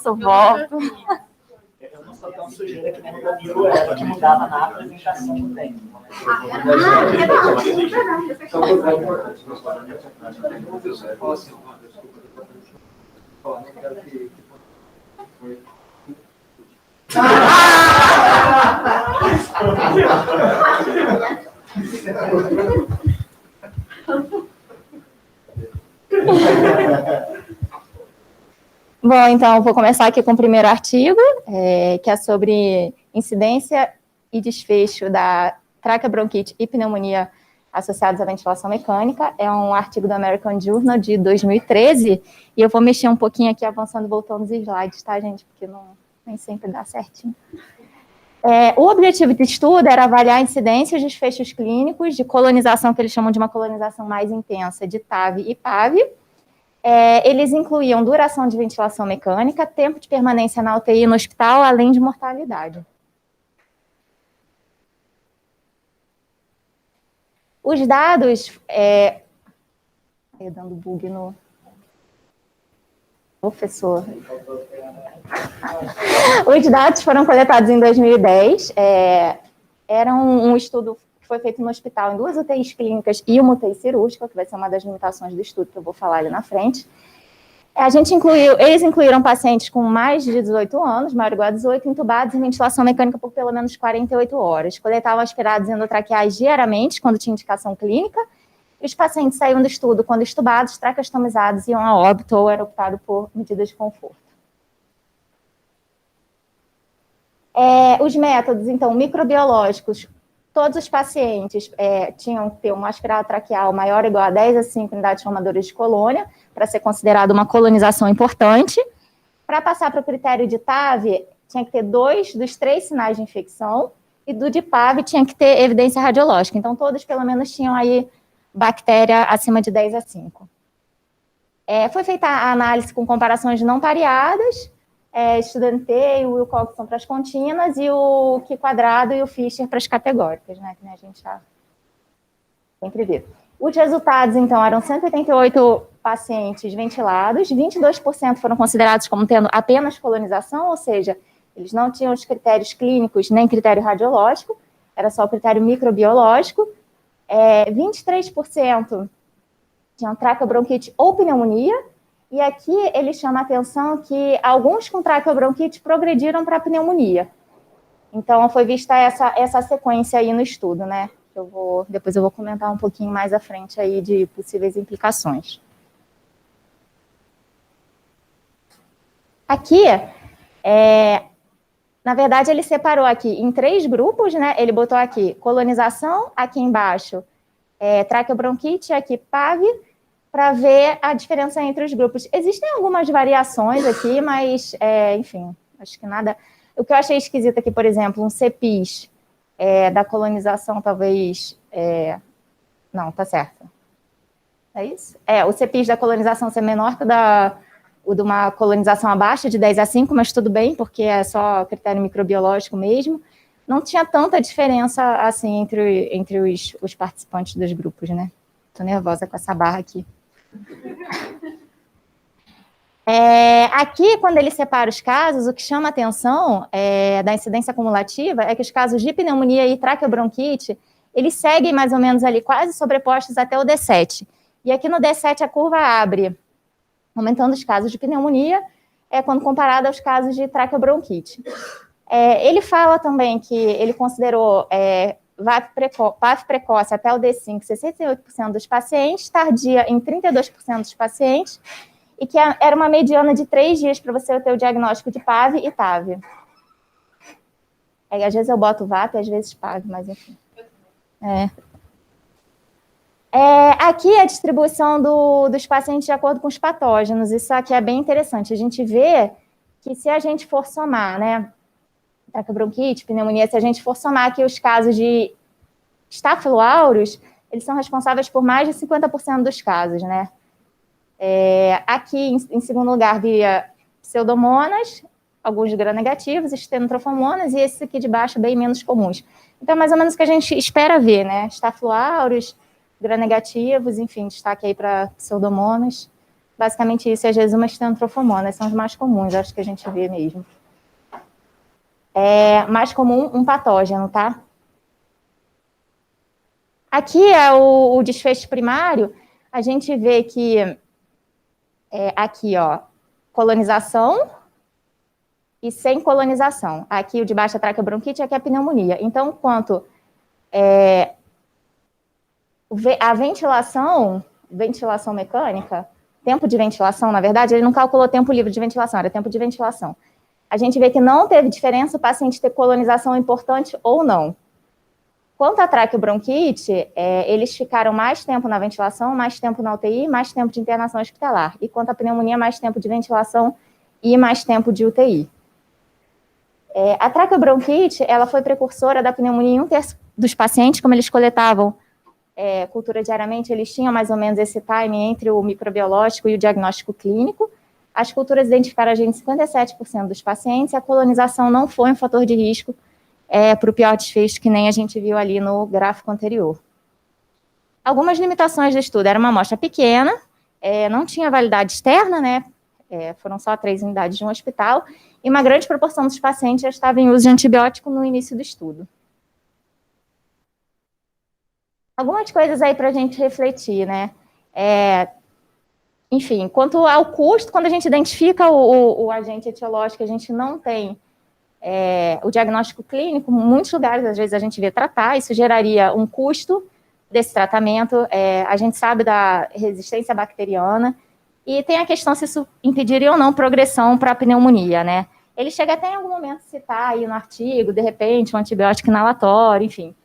Posso, volto. Eu não sou tão sujeira que nem o Danilo era, que mudava na apresentação do tempo. Bom, então, vou começar aqui com o primeiro artigo, que é sobre incidência e desfecho da traqueobronquite e pneumonia associados à ventilação mecânica. É um artigo do American Journal de 2013, e eu vou mexer um pouquinho aqui, avançando e voltando os slides, tá, gente? Porque nem sempre dá certinho. O objetivo do estudo era avaliar a incidência e os desfechos clínicos de colonização, que eles chamam de uma colonização mais intensa, de TAV e PAV. Eles incluíam duração de ventilação mecânica, tempo de permanência na UTI no hospital, além de mortalidade. Os dados... dando bug no... Professor. Os dados foram coletados em 2010. Era um estudo que foi feito no hospital em 2 UTIs clínicas e uma UTI cirúrgica, que vai ser uma das limitações do estudo que eu vou falar ali na frente. Eles incluíram pacientes com mais de 18 anos, maior ou igual a 18, intubados em ventilação mecânica por pelo menos 48 horas. Coletavam aspirados endotraqueais diariamente, quando tinha indicação clínica, e os pacientes saíam do estudo quando estubados, traqueostomizados, iam a óbito ou era optado por medidas de conforto. Os métodos, então, microbiológicos, todos os pacientes tinham que ter um aspirado traqueal maior ou igual a 10 a 5 unidades formadoras de colônia, para ser considerado uma colonização importante. Para passar para o critério de TAV, tinha que ter 2 dos 3 sinais de infecção, e do de PAV tinha que ter evidência radiológica. Então, todos, pelo menos, tinham aí bactéria acima de 10 a 5. Foi feita a análise com comparações não pareadas, estudando T e o Wilcox são para as contínuas, e o Q quadrado e o Fischer para as categóricas, né, que a gente já sempre vê. Os resultados, então, eram 188 pacientes ventilados, 22% foram considerados como tendo apenas colonização, ou seja, eles não tinham os critérios clínicos nem critério radiológico, era só o critério microbiológico. 23% tinham traqueobronquite ou pneumonia, e aqui ele chama a atenção que alguns com traqueobronquite progrediram para pneumonia. Então, foi vista essa sequência aí no estudo, né? Depois eu vou comentar um pouquinho mais à frente aí de possíveis implicações. Aqui, na verdade, ele separou aqui em 3 grupos, né? Ele botou aqui colonização, aqui embaixo, traqueobronquite, aqui PAV, para ver a diferença entre os grupos. Existem algumas variações aqui, mas, enfim, acho que nada... O que eu achei esquisito aqui, por exemplo, um CEPIS da colonização, talvez... Não, tá certo. É isso? O CEPIS da colonização ser menor que o de uma colonização abaixo de 10 a 5, mas tudo bem, porque é só critério microbiológico mesmo. Não tinha tanta diferença, assim, entre os participantes dos grupos, né? Tô nervosa com essa barra aqui. Aqui, quando ele separa os casos, o que chama a atenção da incidência acumulativa é que os casos de pneumonia e traqueobronquite, eles seguem mais ou menos ali quase sobrepostos até o D7. E aqui no D7 a curva abre, aumentando os casos de pneumonia, quando comparado aos casos de traqueobronquite. Ele fala também que ele considerou VAF precoce até o D5, 68% dos pacientes, tardia em 32% dos pacientes, e que era uma mediana de 3 dias para você ter o diagnóstico de PAV e TAV. Às vezes eu boto VAP, às vezes PAV, mas enfim. Aqui é a distribuição dos pacientes de acordo com os patógenos. Isso aqui é bem interessante. A gente vê que se a gente for somar, né, traqueobronquite, pneumonia, se a gente for somar aqui os casos de Staphylo aureus, eles são responsáveis por mais de 50% dos casos, né? Aqui, em segundo lugar, via pseudomonas, alguns gram-negativos, estenotrofomonas, e esses aqui de baixo bem menos comuns. Então, mais ou menos o que a gente espera ver, né? Staphylo aureus, gram-negativos, enfim, destaque aí para pseudomonas. Basicamente isso, e às vezes uma estentrofomonas, são os mais comuns, acho que a gente vê mesmo. É mais comum um patógeno, tá? Aqui é o desfecho primário, a gente vê que, aqui, ó, colonização e sem colonização. Aqui o de baixa traqueobronquite, aqui é a pneumonia. Então, quanto a ventilação mecânica, tempo de ventilação, na verdade, ele não calculou tempo livre de ventilação, era tempo de ventilação. A gente vê que não teve diferença o paciente ter colonização importante ou não. Quanto à traqueobronquite, eles ficaram mais tempo na ventilação, mais tempo na UTI, mais tempo de internação hospitalar. E quanto à pneumonia, mais tempo de ventilação e mais tempo de UTI. A traqueobronquite, ela foi precursora da pneumonia em 1/3 dos pacientes, como eles coletavam cultura diariamente, eles tinham mais ou menos esse time entre o microbiológico e o diagnóstico clínico. As culturas identificaram a gente em 57% dos pacientes, e a colonização não foi um fator de risco para o pior desfecho, que nem a gente viu ali no gráfico anterior. Algumas limitações do estudo: era uma amostra pequena, não tinha validade externa, né? Foram só 3 unidades de um hospital, e uma grande proporção dos pacientes já estava em uso de antibiótico no início do estudo. Algumas coisas aí para a gente refletir, né? Enfim, quanto ao custo, quando a gente identifica o agente etiológico, a gente não tem o diagnóstico clínico, em muitos lugares, às vezes, a gente vê tratar, isso geraria um custo desse tratamento, a gente sabe da resistência bacteriana, e tem a questão se isso impediria ou não progressão para a pneumonia, né? Ele chega até em algum momento a citar aí no artigo, de repente, um antibiótico inalatório, enfim.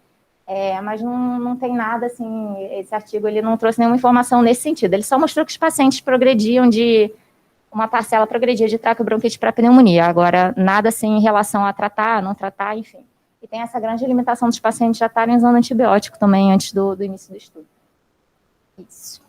Mas não tem nada, assim, esse artigo ele não trouxe nenhuma informação nesse sentido, ele só mostrou que os pacientes progrediam uma parcela progredia de traqueobronquite para pneumonia, agora nada assim em relação a tratar, não tratar, enfim. E tem essa grande limitação dos pacientes já estarem usando antibiótico também antes do início do estudo. Isso.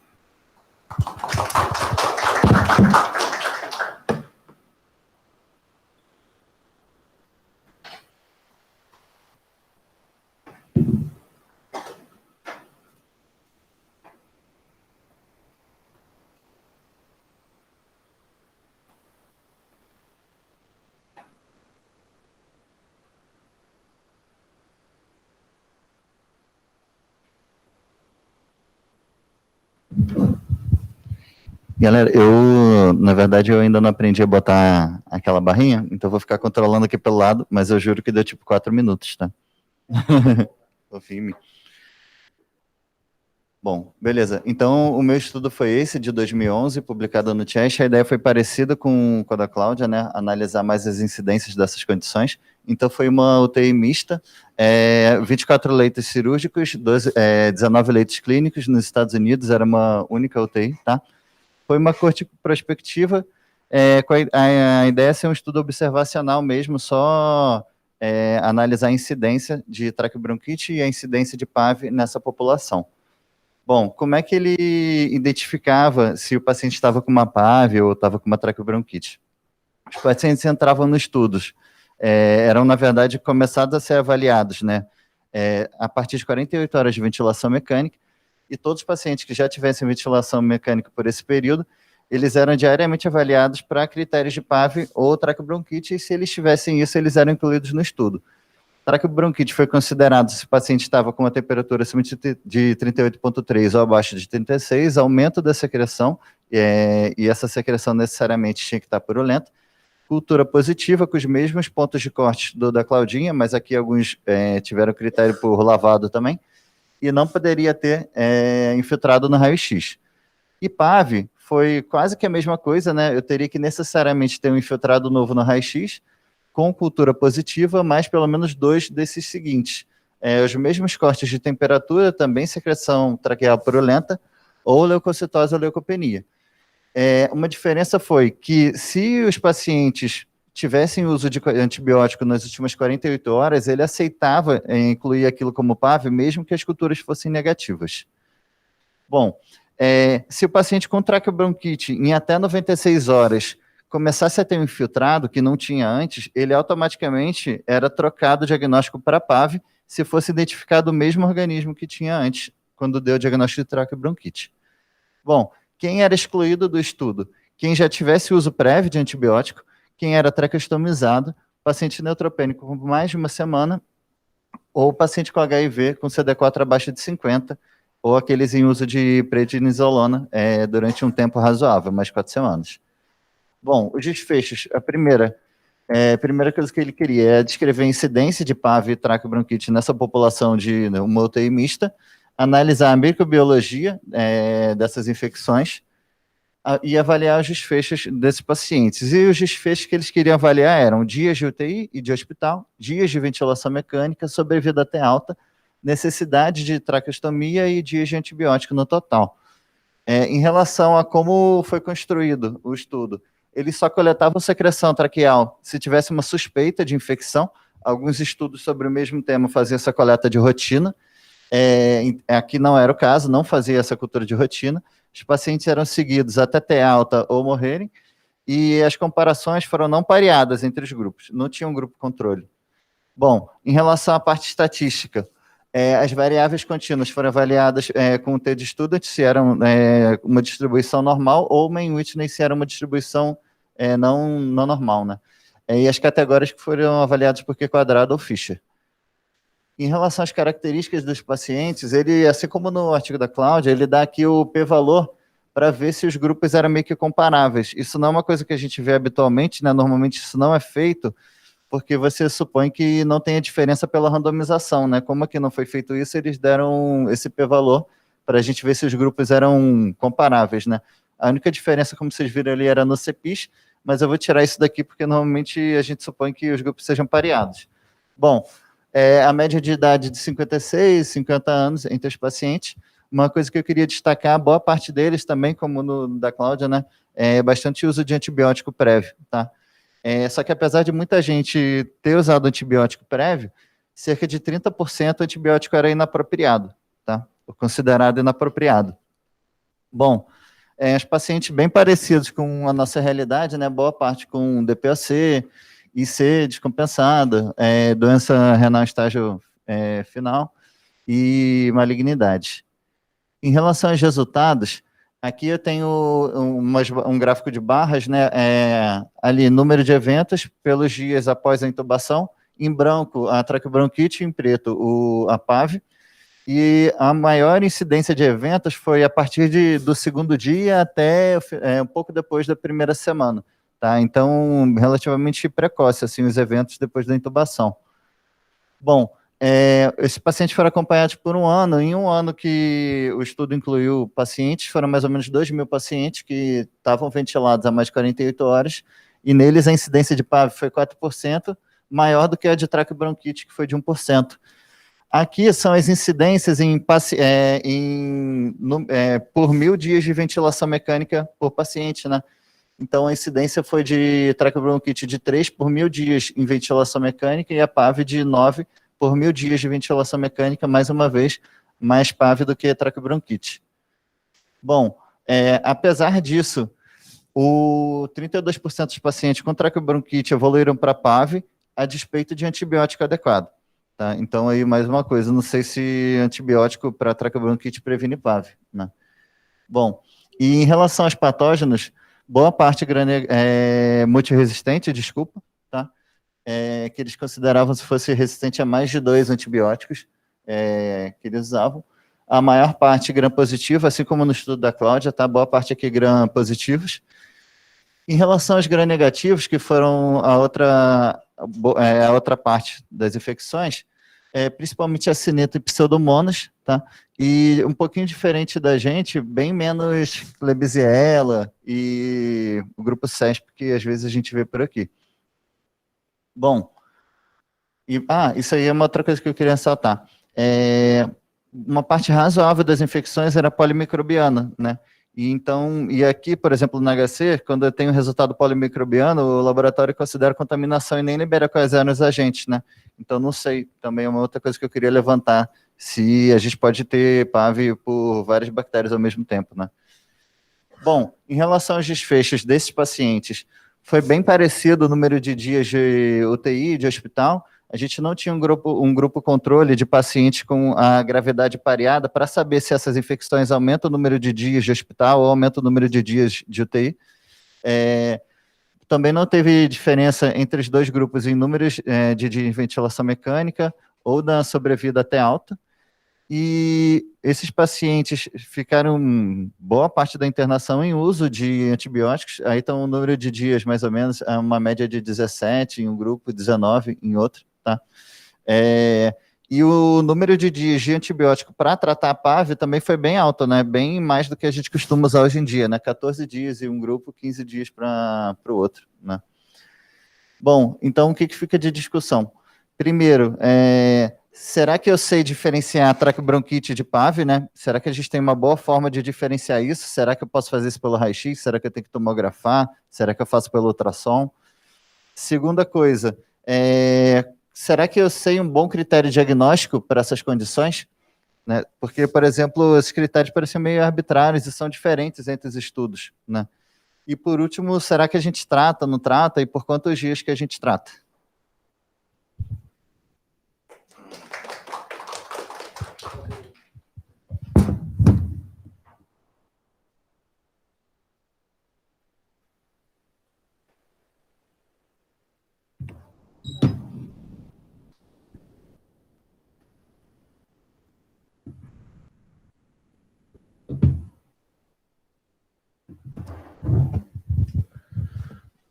Galera, na verdade, eu ainda não aprendi a botar aquela barrinha, então vou ficar controlando aqui pelo lado, mas eu juro que deu tipo 4 minutos, tá? Confia em mim. Bom, beleza. Então, o meu estudo foi esse, de 2011, publicado no Chest. A ideia foi parecida com a da Cláudia, né? Analisar mais as incidências dessas condições. Então, foi uma UTI mista, 24 leitos cirúrgicos, 19 leitos clínicos nos Estados Unidos, era uma única UTI, tá? Foi uma corte prospectiva, a ideia é ser um estudo observacional mesmo, só analisar a incidência de traqueobronquite e a incidência de PAV nessa população. Bom, como é que ele identificava se o paciente estava com uma PAV ou estava com uma traqueobronquite? Os pacientes entravam nos estudos, eram, na verdade, começados a ser avaliados, né, a partir de 48 horas de ventilação mecânica, e todos os pacientes que já tivessem ventilação mecânica por esse período, eles eram diariamente avaliados para critérios de PAV ou traqueobronquite, e se eles tivessem isso, eles eram incluídos no estudo. Traqueobronquite foi considerado se o paciente estava com uma temperatura acima de 38,3 ou abaixo de 36, aumento da secreção, e essa secreção necessariamente tinha que estar purulenta. Cultura positiva, com os mesmos pontos de corte da Claudinha, mas aqui alguns tiveram critério por lavado também, e não poderia ter infiltrado no raio-x. E PAV foi quase que a mesma coisa, né? Eu teria que necessariamente ter um infiltrado novo no raio-x, com cultura positiva, mas pelo menos 2 desses seguintes. Os mesmos cortes de temperatura, também secreção traqueal purulenta, ou leucocitose ou leucopenia. Uma diferença foi que se os pacientes tivessem uso de antibiótico nas últimas 48 horas, ele aceitava incluir aquilo como PAV, mesmo que as culturas fossem negativas. Bom, se o paciente com traqueobronquite em até 96 horas começasse a ter um infiltrado que não tinha antes, ele automaticamente era trocado o diagnóstico para PAV se fosse identificado o mesmo organismo que tinha antes, quando deu o diagnóstico de traqueobronquite. Bom, quem era excluído do estudo? Quem já tivesse uso prévio de antibiótico, quem era traqueostomizado, paciente neutropênico por mais de uma semana, ou paciente com HIV com CD4 abaixo de 50, ou aqueles em uso de prednisolona durante um tempo razoável, mais 4 semanas. Bom, os desfechos, a primeira coisa que ele queria é descrever a incidência de PAV e traqueobronquite nessa população de uma UTI mista, analisar a microbiologia dessas infecções e avaliar os desfechos desses pacientes. E os desfechos que eles queriam avaliar eram dias de UTI e de hospital, dias de ventilação mecânica, sobrevida até alta, necessidade de traqueostomia e dias de antibiótico no total. Em relação a como foi construído o estudo, eles só coletavam secreção traqueal se tivesse uma suspeita de infecção. Alguns estudos sobre o mesmo tema faziam essa coleta de rotina. Aqui não era o caso, não fazia essa cultura de rotina. Os pacientes eram seguidos até ter alta ou morrerem, e as comparações foram não pareadas entre os grupos, não tinha um grupo controle. Bom, em relação à parte estatística, as variáveis contínuas foram avaliadas com o T de Student, se eram uma distribuição normal, ou Mean Whitney, se era uma distribuição não normal, né? E as categórias que foram avaliadas por Q² ou Fisher. Em relação às características dos pacientes, ele, assim como no artigo da Cláudia, ele dá aqui o p-valor para ver se os grupos eram meio que comparáveis. Isso não é uma coisa que a gente vê habitualmente, né? Normalmente isso não é feito, porque você supõe que não tenha diferença pela randomização, né? Como aqui não foi feito isso, eles deram esse p-valor para a gente ver se os grupos eram comparáveis, né? A única diferença, como vocês viram ali, era no CEPIS, mas eu vou tirar isso daqui porque normalmente a gente supõe que os grupos sejam pareados. Bom, a média de idade de 56, 50 anos entre os pacientes. Uma coisa que eu queria destacar, boa parte deles também, como no da Cláudia, né, bastante uso de antibiótico prévio, tá? Só que apesar de muita gente ter usado antibiótico prévio, cerca de 30% do antibiótico era inapropriado, tá? Ou considerado inapropriado. Bom, os pacientes bem parecidos com a nossa realidade, né, boa parte com DPOC, IC descompensada, doença renal estágio final e malignidade. Em relação aos resultados, aqui eu tenho um gráfico de barras, né, ali, número de eventos pelos dias após a intubação, em branco a traqueobronquite, em preto a PAV, e a maior incidência de eventos foi a partir do segundo dia até um pouco depois da primeira semana. Tá? Então, relativamente precoce, assim, os eventos depois da intubação. Bom, esses pacientes foram acompanhados por um ano. Em um ano que o estudo incluiu pacientes, foram mais ou menos 2.000 pacientes que estavam ventilados há mais de 48 horas, e neles a incidência de PAV foi 4%, maior do que a de traqueobronquite, que foi de 1%. Aqui são as incidências por 1.000 dias de ventilação mecânica por paciente, né? Então, a incidência foi de traqueobronquite de 3 por 1.000 dias em ventilação mecânica e a PAV de 9 por 1.000 dias de ventilação mecânica, mais uma vez, mais PAV do que traqueobronquite. Bom, apesar disso, 32% dos pacientes com traqueobronquite evoluíram para PAV a despeito de antibiótico adequado. Tá? Então, aí, mais uma coisa, não sei se antibiótico para traqueobronquite previne PAV, né? Bom, e em relação aos patógenos, boa parte multiresistente, desculpa, tá? Que eles consideravam se fosse resistente a mais de 2 antibióticos que eles usavam. A maior parte gram-positivo, assim como no estudo da Cláudia, tá? Boa parte aqui gram-positivos. Em relação aos gram-negativos, que foram a outra parte das infecções, principalmente a cineto e pseudomonas, tá? E um pouquinho diferente da gente, bem menos Klebsiella e o grupo CESP, que às vezes a gente vê por aqui. Bom, isso aí é uma outra coisa que eu queria ressaltar. Uma parte razoável das infecções era polimicrobiana, né? E aqui, por exemplo, no HC, quando eu tenho resultado polimicrobiano, o laboratório considera contaminação e nem libera quais eram os agentes, né? Então, não sei, também é uma outra coisa que eu queria levantar, se a gente pode ter PAV por várias bactérias ao mesmo tempo, né? Bom, em relação aos desfechos desses pacientes, foi bem parecido o número de dias de UTI, de hospital. a gente não tinha um grupo controle de pacientes com a gravidade pareada para saber se essas infecções aumentam o número de dias de hospital ou aumentam o número de dias de UTI. Também não teve diferença entre os dois grupos em números de ventilação mecânica ou da sobrevida até alta. E esses pacientes ficaram boa parte da internação em uso de antibióticos, aí estão o número de dias, mais ou menos, uma média de 17 em um grupo, 19 em outro, tá? E o número de dias de antibiótico para tratar a PAV também foi bem alto, né? Bem mais do que a gente costuma usar hoje em dia, né? 14 dias em um grupo, 15 dias para o outro, né? Bom, então o que fica de discussão? Primeiro, será que eu sei diferenciar traqueobronquite de PAV, né? Será que a gente tem uma boa forma de diferenciar isso? Será que eu posso fazer isso pelo raio-x? Será que eu tenho que tomografar? Será que eu faço pelo ultrassom? Segunda coisa, será que eu sei um bom critério diagnóstico para essas condições? Né? Porque, por exemplo, esses critérios parecem meio arbitrários e são diferentes entre os estudos, né? E, por último, será que a gente trata, não trata, e por quantos dias que a gente trata?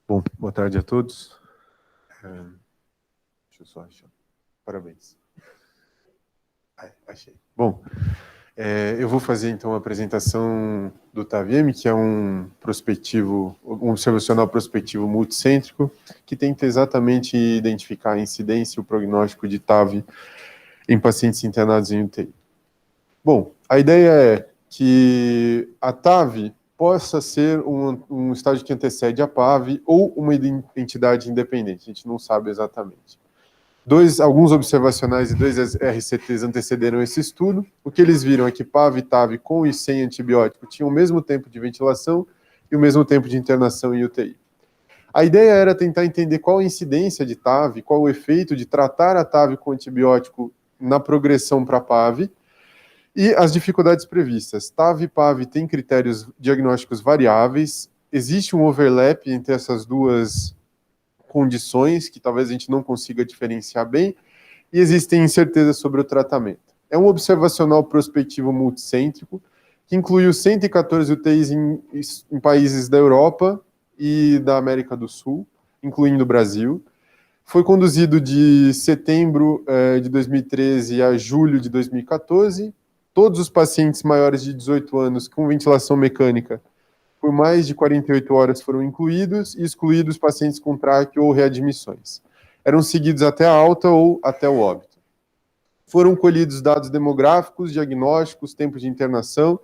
Bom, boa tarde a todos. Deixa eu só achar. Parabéns. Achei. Bom, eu vou fazer então a apresentação do TAVI-M, que é um observacional prospectivo multicêntrico, que tenta exatamente identificar a incidência e o prognóstico de TAV em pacientes internados em UTI. Bom, a ideia é que a TAV possa ser um estágio que antecede a PAV ou uma entidade independente, a gente não sabe exatamente. Alguns observacionais e 2 RCTs antecederam esse estudo. O que eles viram é que PAV e TAV com e sem antibiótico tinham o mesmo tempo de ventilação e o mesmo tempo de internação em UTI. A ideia era tentar entender qual a incidência de TAV, qual o efeito de tratar a TAV com antibiótico na progressão para PAV, e as dificuldades previstas. TAV e PAV têm critérios diagnósticos variáveis, existe um overlap entre essas duas condições, que talvez a gente não consiga diferenciar bem, e existem incertezas sobre o tratamento. É um observacional prospectivo multicêntrico, que incluiu 114 UTIs em países da Europa e da América do Sul, incluindo o Brasil. Foi conduzido de setembro de 2013 a julho de 2014, todos os pacientes maiores de 18 anos com ventilação mecânica por mais de 48 horas foram incluídos e excluídos pacientes com traque ou readmissões. Eram seguidos até a alta ou até o óbito. Foram colhidos dados demográficos, diagnósticos, tempo de internação,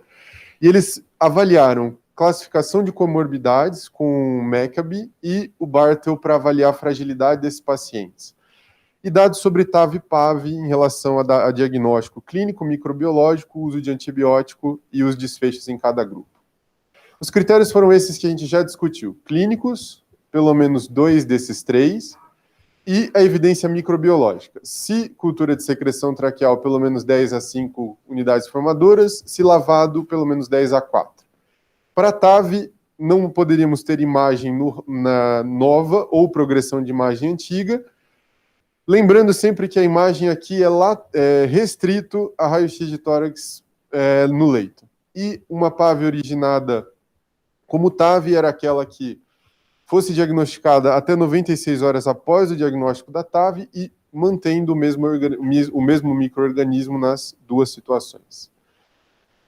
e eles avaliaram classificação de comorbidades com o Maccabi e o Bartel para avaliar a fragilidade desses pacientes. E dados sobre TAV e PAV em relação a diagnóstico clínico, microbiológico, uso de antibiótico e os desfechos em cada grupo. Os critérios foram esses que a gente já discutiu. Clínicos, pelo menos 2 desses 3, e a evidência microbiológica. Se cultura de secreção traqueal, pelo menos 10 a 5 unidades formadoras, se lavado, pelo menos 10 a 4. Para TAV, não poderíamos ter imagem nova ou progressão de imagem antiga, lembrando sempre que a imagem aqui é restrito a raio-x de tórax no leito. E uma PAV originada como TAV era aquela que fosse diagnosticada até 96 horas após o diagnóstico da TAV e mantendo o mesmo micro-organismo nas duas situações.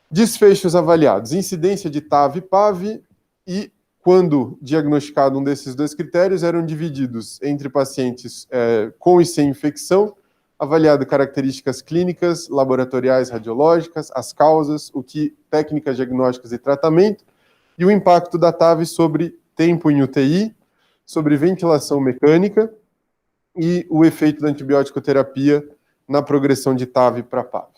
Desfechos avaliados: incidência de TAV e PAV, e quando diagnosticado um desses 2 critérios, eram divididos entre pacientes com e sem infecção, avaliado características clínicas, laboratoriais, radiológicas, as causas, técnicas diagnósticas e tratamento, e o impacto da TAV sobre tempo em UTI, sobre ventilação mecânica e o efeito da antibiótico-terapia na progressão de TAV para PAV.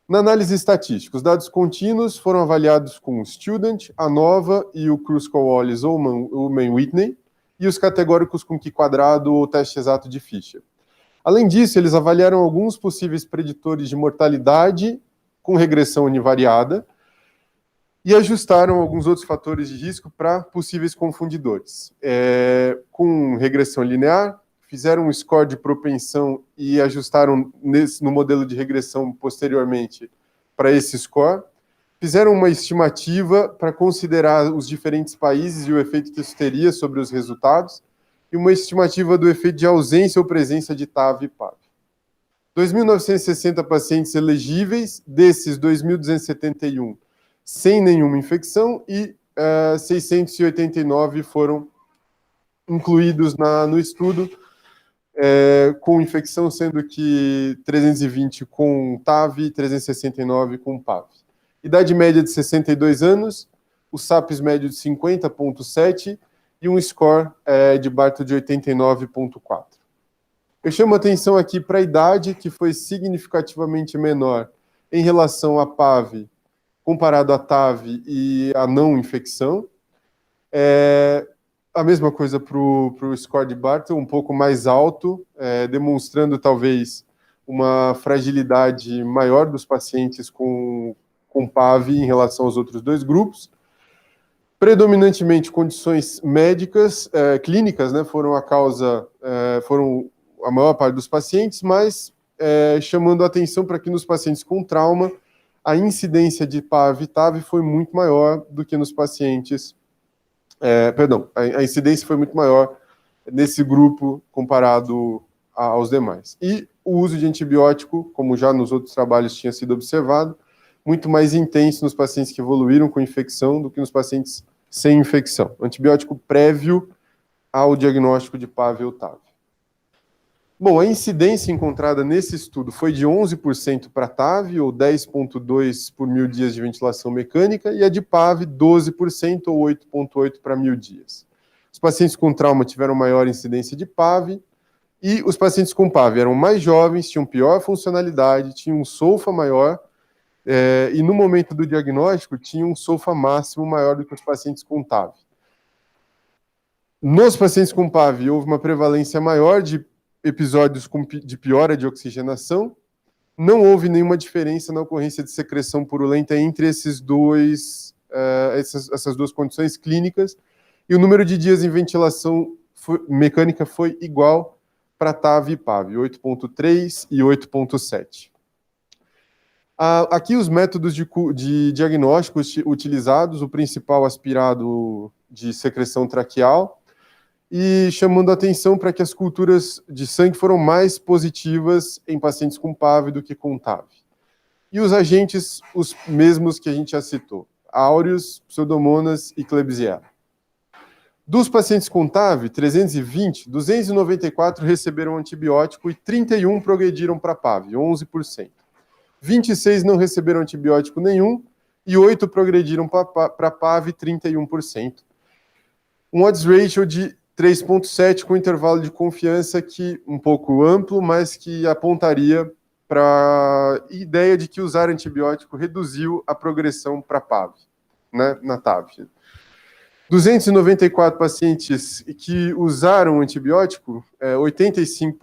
Na análise estatística, os dados contínuos foram avaliados com o Student, a NOVA e o Kruskal-Wallis ou Mann-Whitney, e os categóricos com Q² ou teste exato de Fischer. Além disso, eles avaliaram alguns possíveis preditores de mortalidade com regressão univariada e ajustaram alguns outros fatores de risco para possíveis confundidores. Com regressão linear, fizeram um score de propensão e ajustaram no modelo de regressão posteriormente para esse score. Fizeram uma estimativa para considerar os diferentes países e o efeito que isso teria sobre os resultados, e uma estimativa do efeito de ausência ou presença de TAV e PAV. 2.960 pacientes elegíveis, desses 2.271 sem nenhuma infecção e 689 foram incluídos no estudo com infecção, sendo que 320 com TAV e 369 com PAV. Idade média de 62 anos, o SAPS médio de 50,7 e um score de Barton de 89,4. Eu chamo a atenção aqui para a idade, que foi significativamente menor em relação à PAV, comparado à TAV e à não infecção. A mesma coisa para o score de Barton, um pouco mais alto, demonstrando talvez uma fragilidade maior dos pacientes com PAV em relação aos outros dois grupos. Predominantemente condições médicas, clínicas, né, foram a maior parte dos pacientes, mas chamando a atenção para que nos pacientes com trauma, a incidência de PAV e TAV foi muito maior do que nos pacientes... a incidência foi muito maior nesse grupo comparado aos demais. E o uso de antibiótico, como já nos outros trabalhos tinha sido observado, muito mais intenso nos pacientes que evoluíram com infecção do que nos pacientes sem infecção. Antibiótico prévio ao diagnóstico de PAV ou TAV. Bom, a incidência encontrada nesse estudo foi de 11% para TAV, ou 10,2 por 1.000 dias de ventilação mecânica, e a de PAV, 12%, ou 8,8 para 1.000 dias. Os pacientes com trauma tiveram maior incidência de PAV, e os pacientes com PAV eram mais jovens, tinham pior funcionalidade, tinham um SOFA maior, e no momento do diagnóstico tinham um SOFA máximo maior do que os pacientes com TAV. Nos pacientes com PAV houve uma prevalência maior de episódios de piora de oxigenação, não houve nenhuma diferença na ocorrência de secreção purulenta entre essas duas condições clínicas, e o número de dias em ventilação mecânica foi igual para TAV e PAV, 8,3 e 8,7. Aqui os métodos de diagnósticos utilizados, o principal aspirado de secreção traqueal, e chamando a atenção para que as culturas de sangue foram mais positivas em pacientes com PAV do que com TAV. E os agentes, os mesmos que a gente já citou, áureos, pseudomonas e Klebsiella. Dos pacientes com TAV, 320, 294 receberam antibiótico e 31 progrediram para PAV, 11%. 26 não receberam antibiótico nenhum e 8 progrediram para PAV, 31%. Um odds ratio de 3,7 com intervalo de confiança um pouco amplo, mas que apontaria para a ideia de que usar antibiótico reduziu a progressão para PAV, né, na TAV. 294 pacientes que usaram antibiótico, 85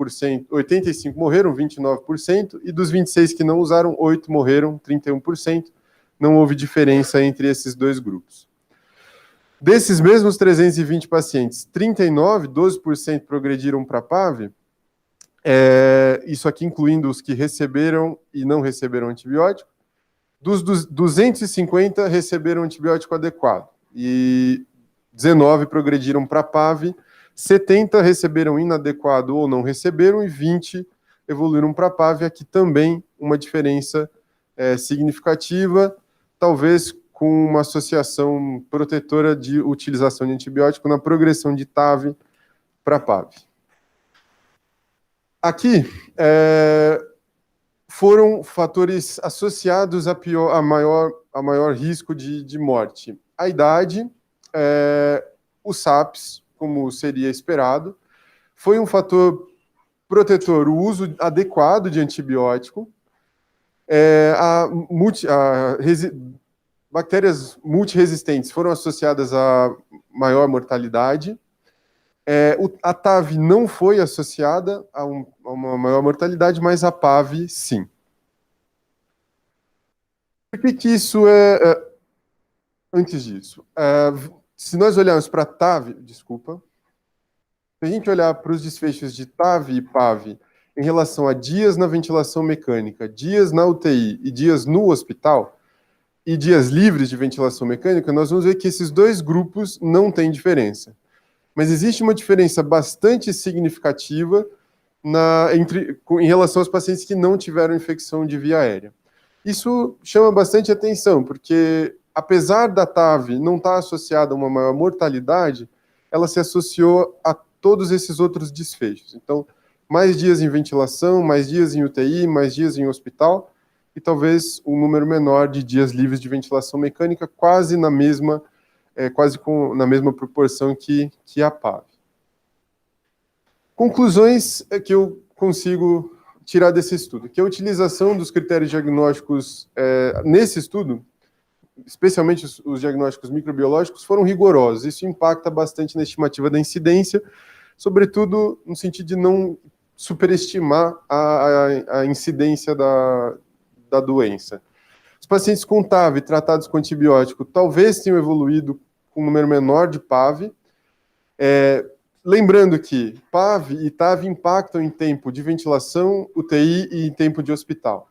morreram, 29%, e dos 26 que não usaram, 8 morreram, 31%. Não houve diferença entre esses dois grupos. Desses mesmos 320 pacientes, 39, 12% progrediram para PAV, isso aqui incluindo os que receberam e não receberam antibiótico. Dos 250 receberam antibiótico adequado, e 19 progrediram para PAV, 70 receberam inadequado ou não receberam, e 20 evoluíram para PAV. Aqui também uma diferença significativa, talvez com uma associação protetora de utilização de antibiótico na progressão de TAV para PAV. Aqui foram fatores associados a maior risco de morte. A idade, o SAPS, como seria esperado, foi um fator protetor, o uso adequado de antibiótico, bactérias multiresistentes foram associadas a maior mortalidade, A TAV não foi associada a uma maior mortalidade, mas a PAV, sim. Por que isso antes disso, se nós olharmos para a TAV, desculpa, se a gente olhar para os desfechos de TAV e PAV em relação a dias na ventilação mecânica, dias na UTI e dias no hospital, e dias livres de ventilação mecânica, nós vamos ver que esses dois grupos não têm diferença. Mas existe uma diferença bastante significativa em relação aos pacientes que não tiveram infecção de via aérea. Isso chama bastante atenção, porque apesar da TAV não estar associada a uma maior mortalidade, ela se associou a todos esses outros desfechos. Então, mais dias em ventilação, mais dias em UTI, mais dias em hospital, e talvez um número menor de dias livres de ventilação mecânica, quase na mesma proporção que a PAV. Conclusões que eu consigo tirar desse estudo, que a utilização dos critérios diagnósticos nesse estudo, especialmente os diagnósticos microbiológicos, foram rigorosos. Isso impacta bastante na estimativa da incidência, sobretudo no sentido de não superestimar a incidência da doença. Os pacientes com TAV tratados com antibiótico talvez tenham evoluído com um número menor de PAV. Lembrando que PAV e TAV impactam em tempo de ventilação, UTI e em tempo de hospital.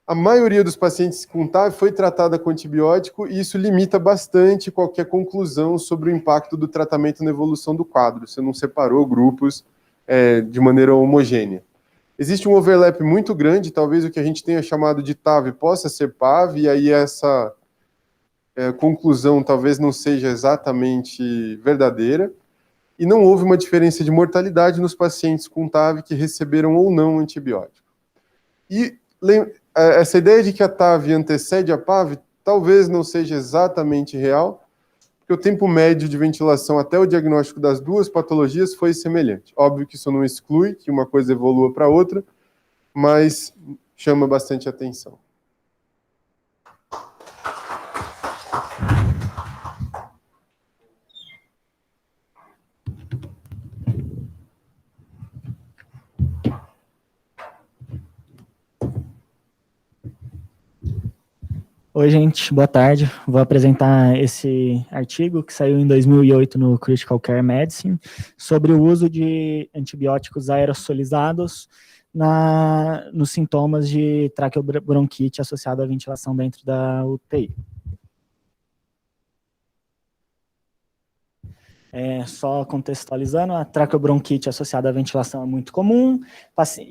A maioria dos pacientes com TAV foi tratada com antibiótico e isso limita bastante qualquer conclusão sobre o impacto do tratamento na evolução do quadro. Você não separou grupos de maneira homogênea. Existe um overlap muito grande, talvez o que a gente tenha chamado de TAV possa ser PAV, e aí essa conclusão talvez não seja exatamente verdadeira, e não houve uma diferença de mortalidade nos pacientes com TAV que receberam ou não antibiótico. E essa ideia de que a TAV antecede a PAV talvez não seja exatamente real, porque o tempo médio de ventilação até o diagnóstico das duas patologias foi semelhante. Óbvio que isso não exclui que uma coisa evolua para outra, mas chama bastante atenção. Oi, gente, boa tarde. Vou apresentar esse artigo que saiu em 2008 no Critical Care Medicine sobre o uso de antibióticos aerossolizados nos sintomas de traqueobronquite associada à ventilação dentro da UTI. Só contextualizando, a traqueobronquite associada à ventilação é muito comum,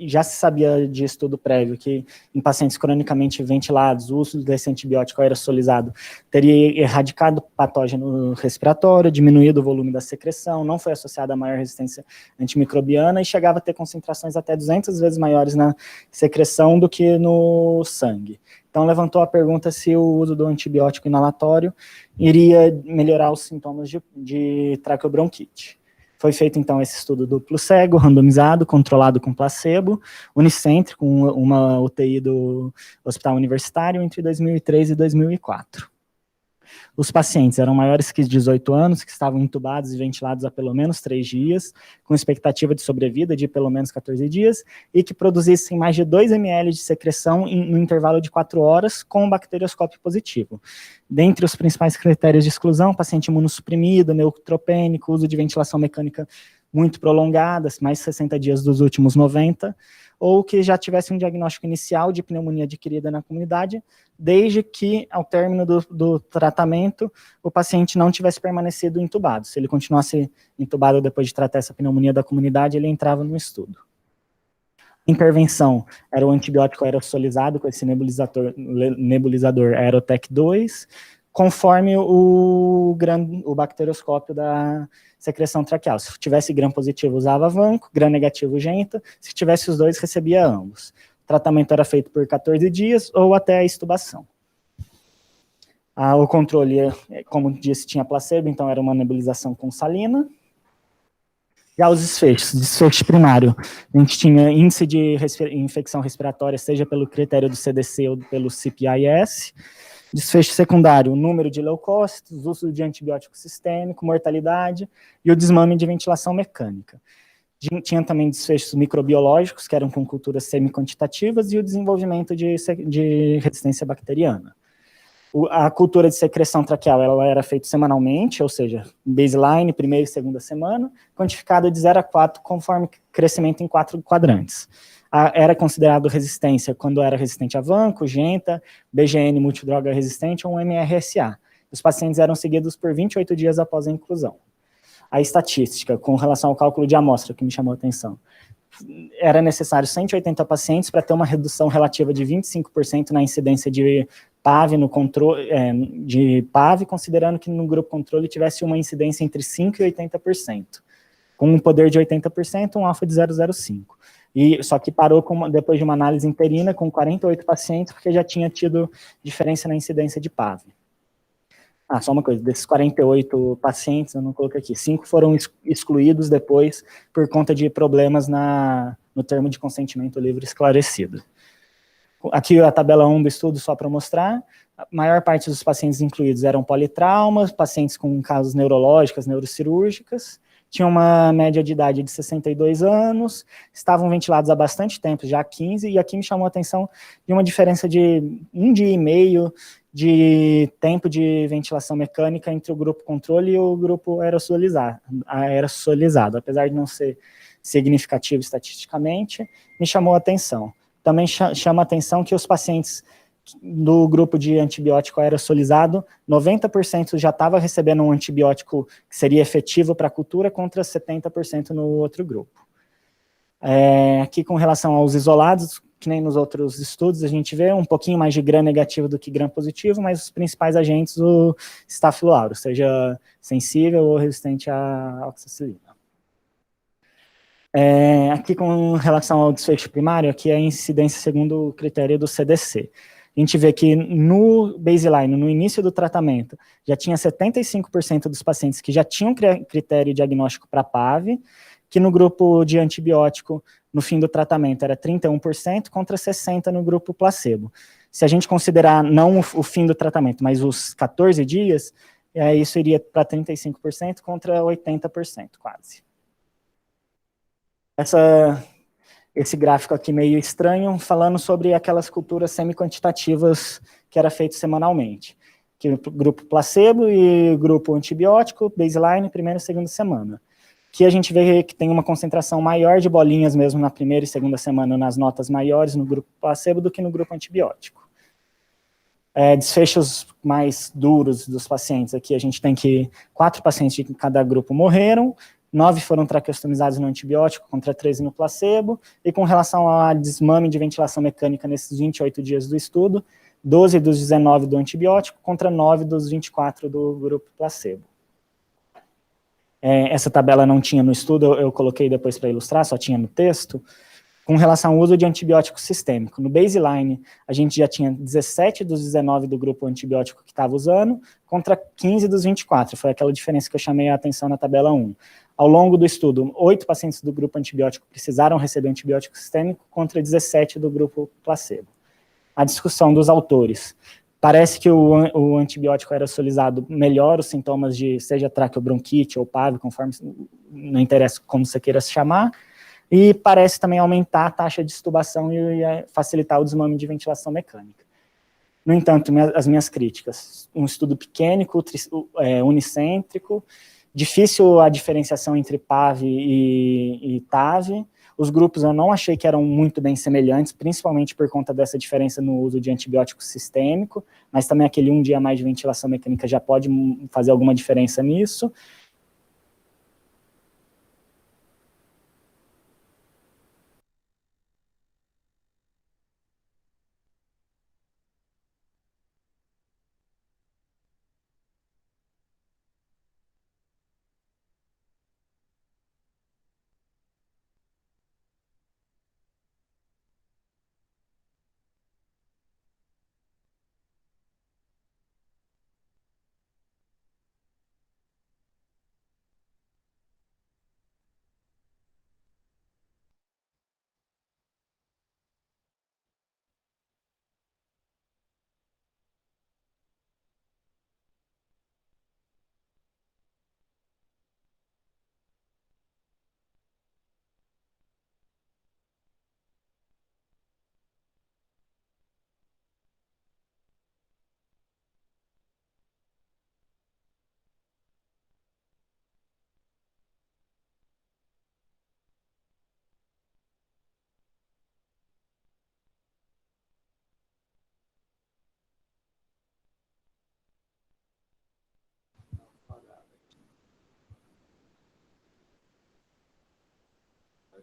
já se sabia de estudo prévio que em pacientes cronicamente ventilados, o uso desse antibiótico aerossolizado teria erradicado o patógeno respiratório, diminuído o volume da secreção, não foi associado a maior resistência antimicrobiana e chegava a ter concentrações até 200 vezes maiores na secreção do que no sangue. Então, levantou a pergunta se o uso do antibiótico inalatório iria melhorar os sintomas de traqueobronquite. Foi feito, então, esse estudo duplo cego, randomizado, controlado com placebo, unicêntrico, com uma UTI do Hospital Universitário entre 2003 e 2004. Os pacientes eram maiores que 18 anos, que estavam intubados e ventilados há pelo menos 3 dias, com expectativa de sobrevida de pelo menos 14 dias, e que produzissem mais de 2 ml de secreção no intervalo de 4 horas com bacterioscópio positivo. Dentre os principais critérios de exclusão, paciente imunossuprimido, neutropênico, uso de ventilação mecânica muito prolongada, mais 60 dias dos últimos 90, ou que já tivesse um diagnóstico inicial de pneumonia adquirida na comunidade, desde que, ao término do tratamento, o paciente não tivesse permanecido entubado. Se ele continuasse entubado depois de tratar essa pneumonia da comunidade, ele entrava no estudo. Intervenção era o antibiótico aerossolizado com esse nebulizador Aerotec 2, conforme o bacterioscópio da secreção traqueal. Se tivesse gram positivo, usava vanco, gram negativo, genta. Se tivesse os dois, recebia ambos. O tratamento era feito por 14 dias ou até a extubação. O controle, como disse, tinha placebo, então era uma nebulização com salina. Já os desfechos, desfecho primário, a gente tinha índice de infecção respiratória, seja pelo critério do CDC ou pelo CPIS, Desfecho secundário, o número de leucócitos, uso de antibiótico sistêmico, mortalidade e o desmame de ventilação mecânica. Tinha também desfechos microbiológicos, que eram com culturas semi-quantitativas, e o desenvolvimento de resistência bacteriana. A cultura de secreção traqueal ela era feita semanalmente, ou seja, baseline, primeira e segunda semana, quantificada de 0 a 4, conforme crescimento em 4 quadrantes. Era considerado resistência quando era resistente a vanco, genta, BGN multidroga resistente ou um MRSA. Os pacientes eram seguidos por 28 dias após a inclusão. A estatística, com relação ao cálculo de amostra, que me chamou a atenção, era necessário 180 pacientes para ter uma redução relativa de 25% na incidência de PAV no controle, de PAV, considerando que no grupo controle tivesse uma incidência entre 5% e 80%, com um poder de 80%, um alfa de 0,05. Só que parou depois de uma análise interina com 48 pacientes, porque já tinha tido diferença na incidência de PAV. Só uma coisa, desses 48 pacientes, eu não coloquei aqui, 5 foram excluídos depois por conta de problemas no termo de consentimento livre esclarecido. Aqui a tabela 1 do estudo, só para mostrar, a maior parte dos pacientes incluídos eram politraumas, pacientes com causas neurológicas, neurocirúrgicas, tinham uma média de idade de 62 anos, estavam ventilados há bastante tempo, já 15, e aqui me chamou a atenção de uma diferença de 1 dia e meio de tempo de ventilação mecânica entre o grupo controle e o grupo aerosolizado, apesar de não ser significativo estatisticamente, me chamou a atenção. Também chama a atenção que os pacientes do grupo de antibiótico aerosolizado, 90% já estava recebendo um antibiótico que seria efetivo para a cultura, contra 70% no outro grupo. Aqui com relação aos isolados, que nem nos outros estudos, a gente vê um pouquinho mais de gram negativo do que gram positivo, mas os principais agentes, o Staphylo aureus, seja sensível ou resistente à oxacilina. Aqui com relação ao desfecho primário, aqui é a incidência segundo o critério do CDC. A gente vê que no baseline, no início do tratamento, já tinha 75% dos pacientes que já tinham critério diagnóstico para PAV, que no grupo de antibiótico, no fim do tratamento, era 31% contra 60% no grupo placebo. Se a gente considerar não o fim do tratamento, mas os 14 dias, isso iria para 35% contra 80%, quase. Esse gráfico aqui meio estranho, falando sobre aquelas culturas semi-quantitativas que era feito semanalmente. Que o grupo placebo e grupo antibiótico, baseline, primeira e segunda semana. Que a gente vê que tem uma concentração maior de bolinhas mesmo na primeira e segunda semana, nas notas maiores no grupo placebo do que no grupo antibiótico. Desfechos mais duros dos pacientes, aqui a gente tem que 4 pacientes de cada grupo morreram, 9 foram traqueostomizados no antibiótico contra 13 no placebo, e com relação ao desmame de ventilação mecânica nesses 28 dias do estudo, 12 dos 19 do antibiótico contra 9 dos 24 do grupo placebo. Essa tabela não tinha no estudo, eu coloquei depois para ilustrar, só tinha no texto, com relação ao uso de antibiótico sistêmico. No baseline, a gente já tinha 17 dos 19 do grupo antibiótico que estava usando, contra 15 dos 24, foi aquela diferença que eu chamei a atenção na tabela 1. Ao longo do estudo, 8 pacientes do grupo antibiótico precisaram receber antibiótico sistêmico, contra 17 do grupo placebo. A discussão dos autores. Parece que o antibiótico aerosolizado melhora os sintomas de, seja traqueobronquite ou PAV, conforme, não interessa como você queira se chamar, e parece também aumentar a taxa de extubação e facilitar o desmame de ventilação mecânica. No entanto, as minhas críticas, um estudo pequeno, unicêntrico, difícil a diferenciação entre PAV e TAV, os grupos eu não achei que eram muito bem semelhantes, principalmente por conta dessa diferença no uso de antibiótico sistêmico, mas também aquele 1 dia a mais de ventilação mecânica já pode fazer alguma diferença nisso.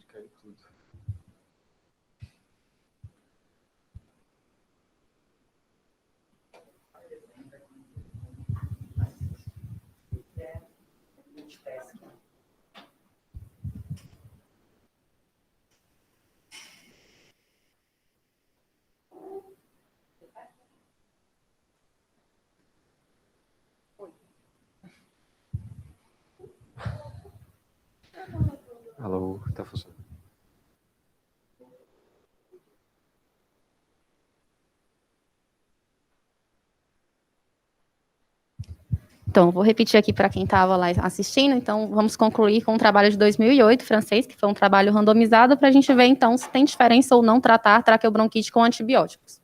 Pode cair tudo. Alô, tá funcionando. Então, vou repetir aqui para quem estava lá assistindo. Então, vamos concluir com o trabalho de 2008, francês, que foi um trabalho randomizado, para a gente ver, então, se tem diferença ou não tratar traqueobronquite com antibióticos.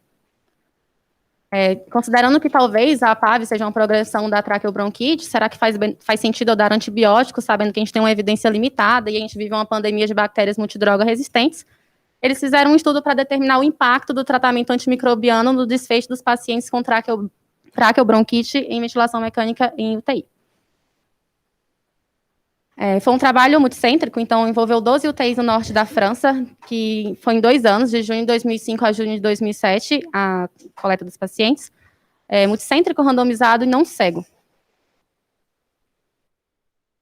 Considerando que talvez a PAV seja uma progressão da traqueobronquite, será que faz sentido eu dar antibióticos, sabendo que a gente tem uma evidência limitada e a gente vive uma pandemia de bactérias multidroga resistentes? Eles fizeram um estudo para determinar o impacto do tratamento antimicrobiano no desfecho dos pacientes com traqueobronquite em ventilação mecânica em UTI. Foi um trabalho multicêntrico, então envolveu 12 UTIs no norte da França, que foi em 2 anos, de junho de 2005 a junho de 2007, a coleta dos pacientes. Multicêntrico, randomizado e não cego.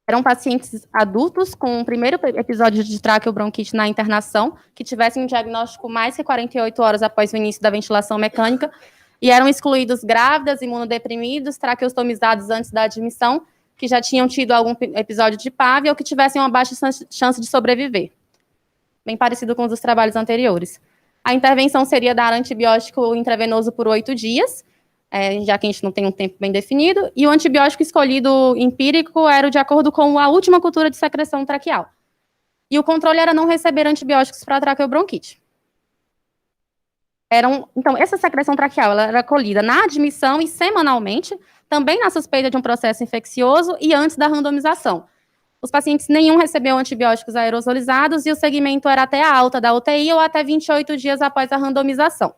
Eram pacientes adultos com o primeiro episódio de traqueobronquite na internação, que tivessem um diagnóstico mais que 48 horas após o início da ventilação mecânica, e eram excluídos grávidas, imunodeprimidos, traqueostomizados antes da admissão, que já tinham tido algum episódio de PAV ou que tivessem uma baixa chance de sobreviver. Bem parecido com os dos trabalhos anteriores. A intervenção seria dar antibiótico intravenoso por 8 dias, já que a gente não tem um tempo bem definido, e o antibiótico escolhido empírico era de acordo com a última cultura de secreção traqueal. E o controle era não receber antibióticos para traqueobronquite. Então, essa secreção traqueal ela era colhida na admissão e semanalmente, também na suspeita de um processo infeccioso e antes da randomização. Os pacientes nenhum recebiam antibióticos aerosolizados e o segmento era até a alta da UTI ou até 28 dias após a randomização.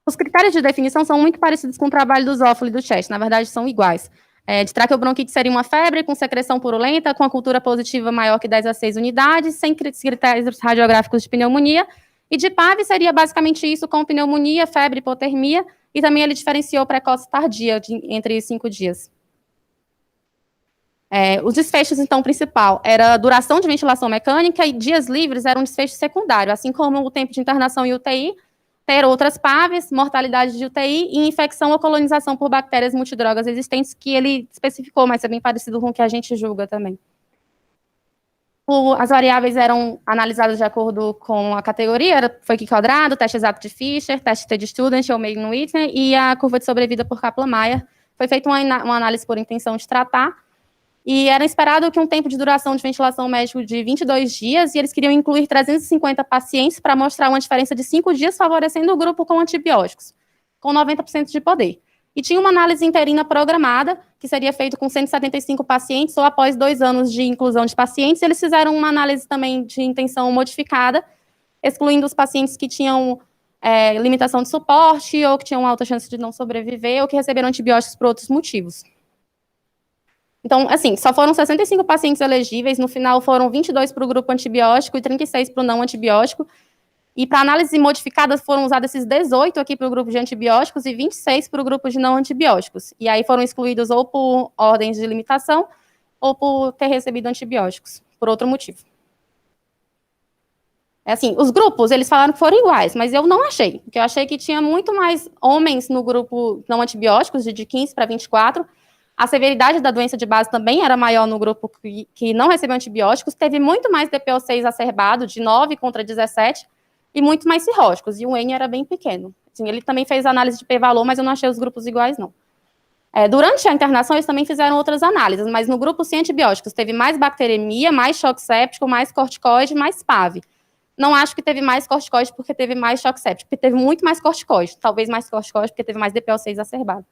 Os critérios de definição são muito parecidos com o trabalho do Zoffoli e do Chest, na verdade são iguais. De traqueobronquite seria uma febre com secreção purulenta, com a cultura positiva maior que 10 a 6 unidades, sem critérios radiográficos de pneumonia, e de PAV seria basicamente isso, com pneumonia, febre, hipotermia, e também ele diferenciou precoce tardia, entre 5 dias. Os desfechos, então, principal era duração de ventilação mecânica e dias livres era um desfecho secundário, assim como o tempo de internação em UTI, ter outras PAVs, mortalidade de UTI e infecção ou colonização por bactérias multidrogas existentes, que ele especificou, mas é bem parecido com o que a gente julga também. As variáveis eram analisadas de acordo com a categoria, foi Q quadrado, teste exato de Fischer, teste T de Student ou Meighen-Whitney e a curva de sobrevida por Kaplan-Meier. Foi feita uma análise por intenção de tratar, e era esperado que um tempo de duração de ventilação médico de 22 dias, e eles queriam incluir 350 pacientes para mostrar uma diferença de 5 dias, favorecendo o grupo com antibióticos, com 90% de poder. E tinha uma análise interina programada, que seria feita com 175 pacientes, ou após 2 anos de inclusão de pacientes, eles fizeram uma análise também de intenção modificada, excluindo os pacientes que tinham limitação de suporte, ou que tinham alta chance de não sobreviver, ou que receberam antibióticos por outros motivos. Então, assim, só foram 65 pacientes elegíveis, no final foram 22 para o grupo antibiótico e 36 para o não antibiótico, e para análise modificada foram usados esses 18 aqui para o grupo de antibióticos e 26 para o grupo de não antibióticos. E aí foram excluídos ou por ordens de limitação ou por ter recebido antibióticos, por outro motivo. Assim, os grupos, eles falaram que foram iguais, mas eu não achei, porque eu achei que tinha muito mais homens no grupo não antibióticos, de 15 para 24, a severidade da doença de base também era maior no grupo que não recebeu antibióticos, teve muito mais DPO-6 exacerbado, de 9 contra 17, e muito mais cirróticos, e o N era bem pequeno. Assim, ele também fez análise de p-valor, mas eu não achei os grupos iguais, não. Durante a internação, eles também fizeram outras análises, mas no grupo sem antibióticos, teve mais bacteremia, mais choque séptico, mais corticoide, mais PAV. Não acho que teve mais corticoide porque teve mais choque séptico, porque teve muito mais corticoide, talvez mais corticoide porque teve mais DPO-6 exacerbado.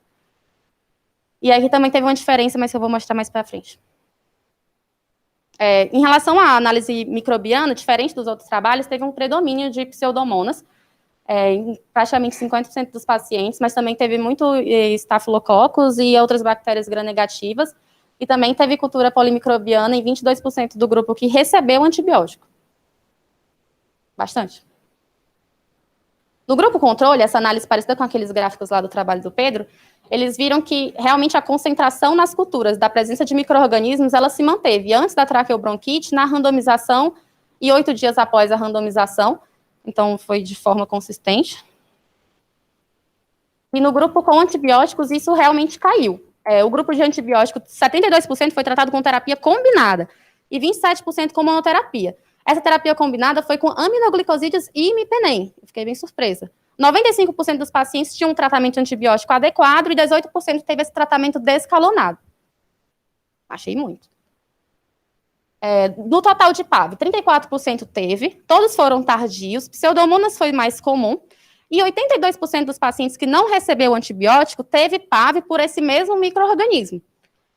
E aqui também teve uma diferença, mas que eu vou mostrar mais para frente. Em relação à análise microbiana, diferente dos outros trabalhos, teve um predomínio de pseudomonas, em praticamente 50% dos pacientes, mas também teve muito estafilococcus e outras bactérias gram-negativas, e também teve cultura polimicrobiana em 22% do grupo que recebeu antibiótico. Bastante. No grupo controle, essa análise parecida com aqueles gráficos lá do trabalho do Pedro, eles viram que realmente a concentração nas culturas da presença de micro-organismos, ela se manteve antes da traqueobronquite, na randomização e 8 dias após a randomização, então foi de forma consistente. E no grupo com antibióticos, isso realmente caiu. O grupo de antibióticos, 72% foi tratado com terapia combinada e 27% com monoterapia. Essa terapia combinada foi com aminoglicosídeos e imipenem. Eu fiquei bem surpresa. 95% dos pacientes tinham um tratamento antibiótico adequado e 18% teve esse tratamento descalonado. Achei muito. No total de PAV, 34% teve, todos foram tardios, pseudomonas foi mais comum, e 82% dos pacientes que não recebeu o antibiótico teve PAV por esse mesmo micro-organismo.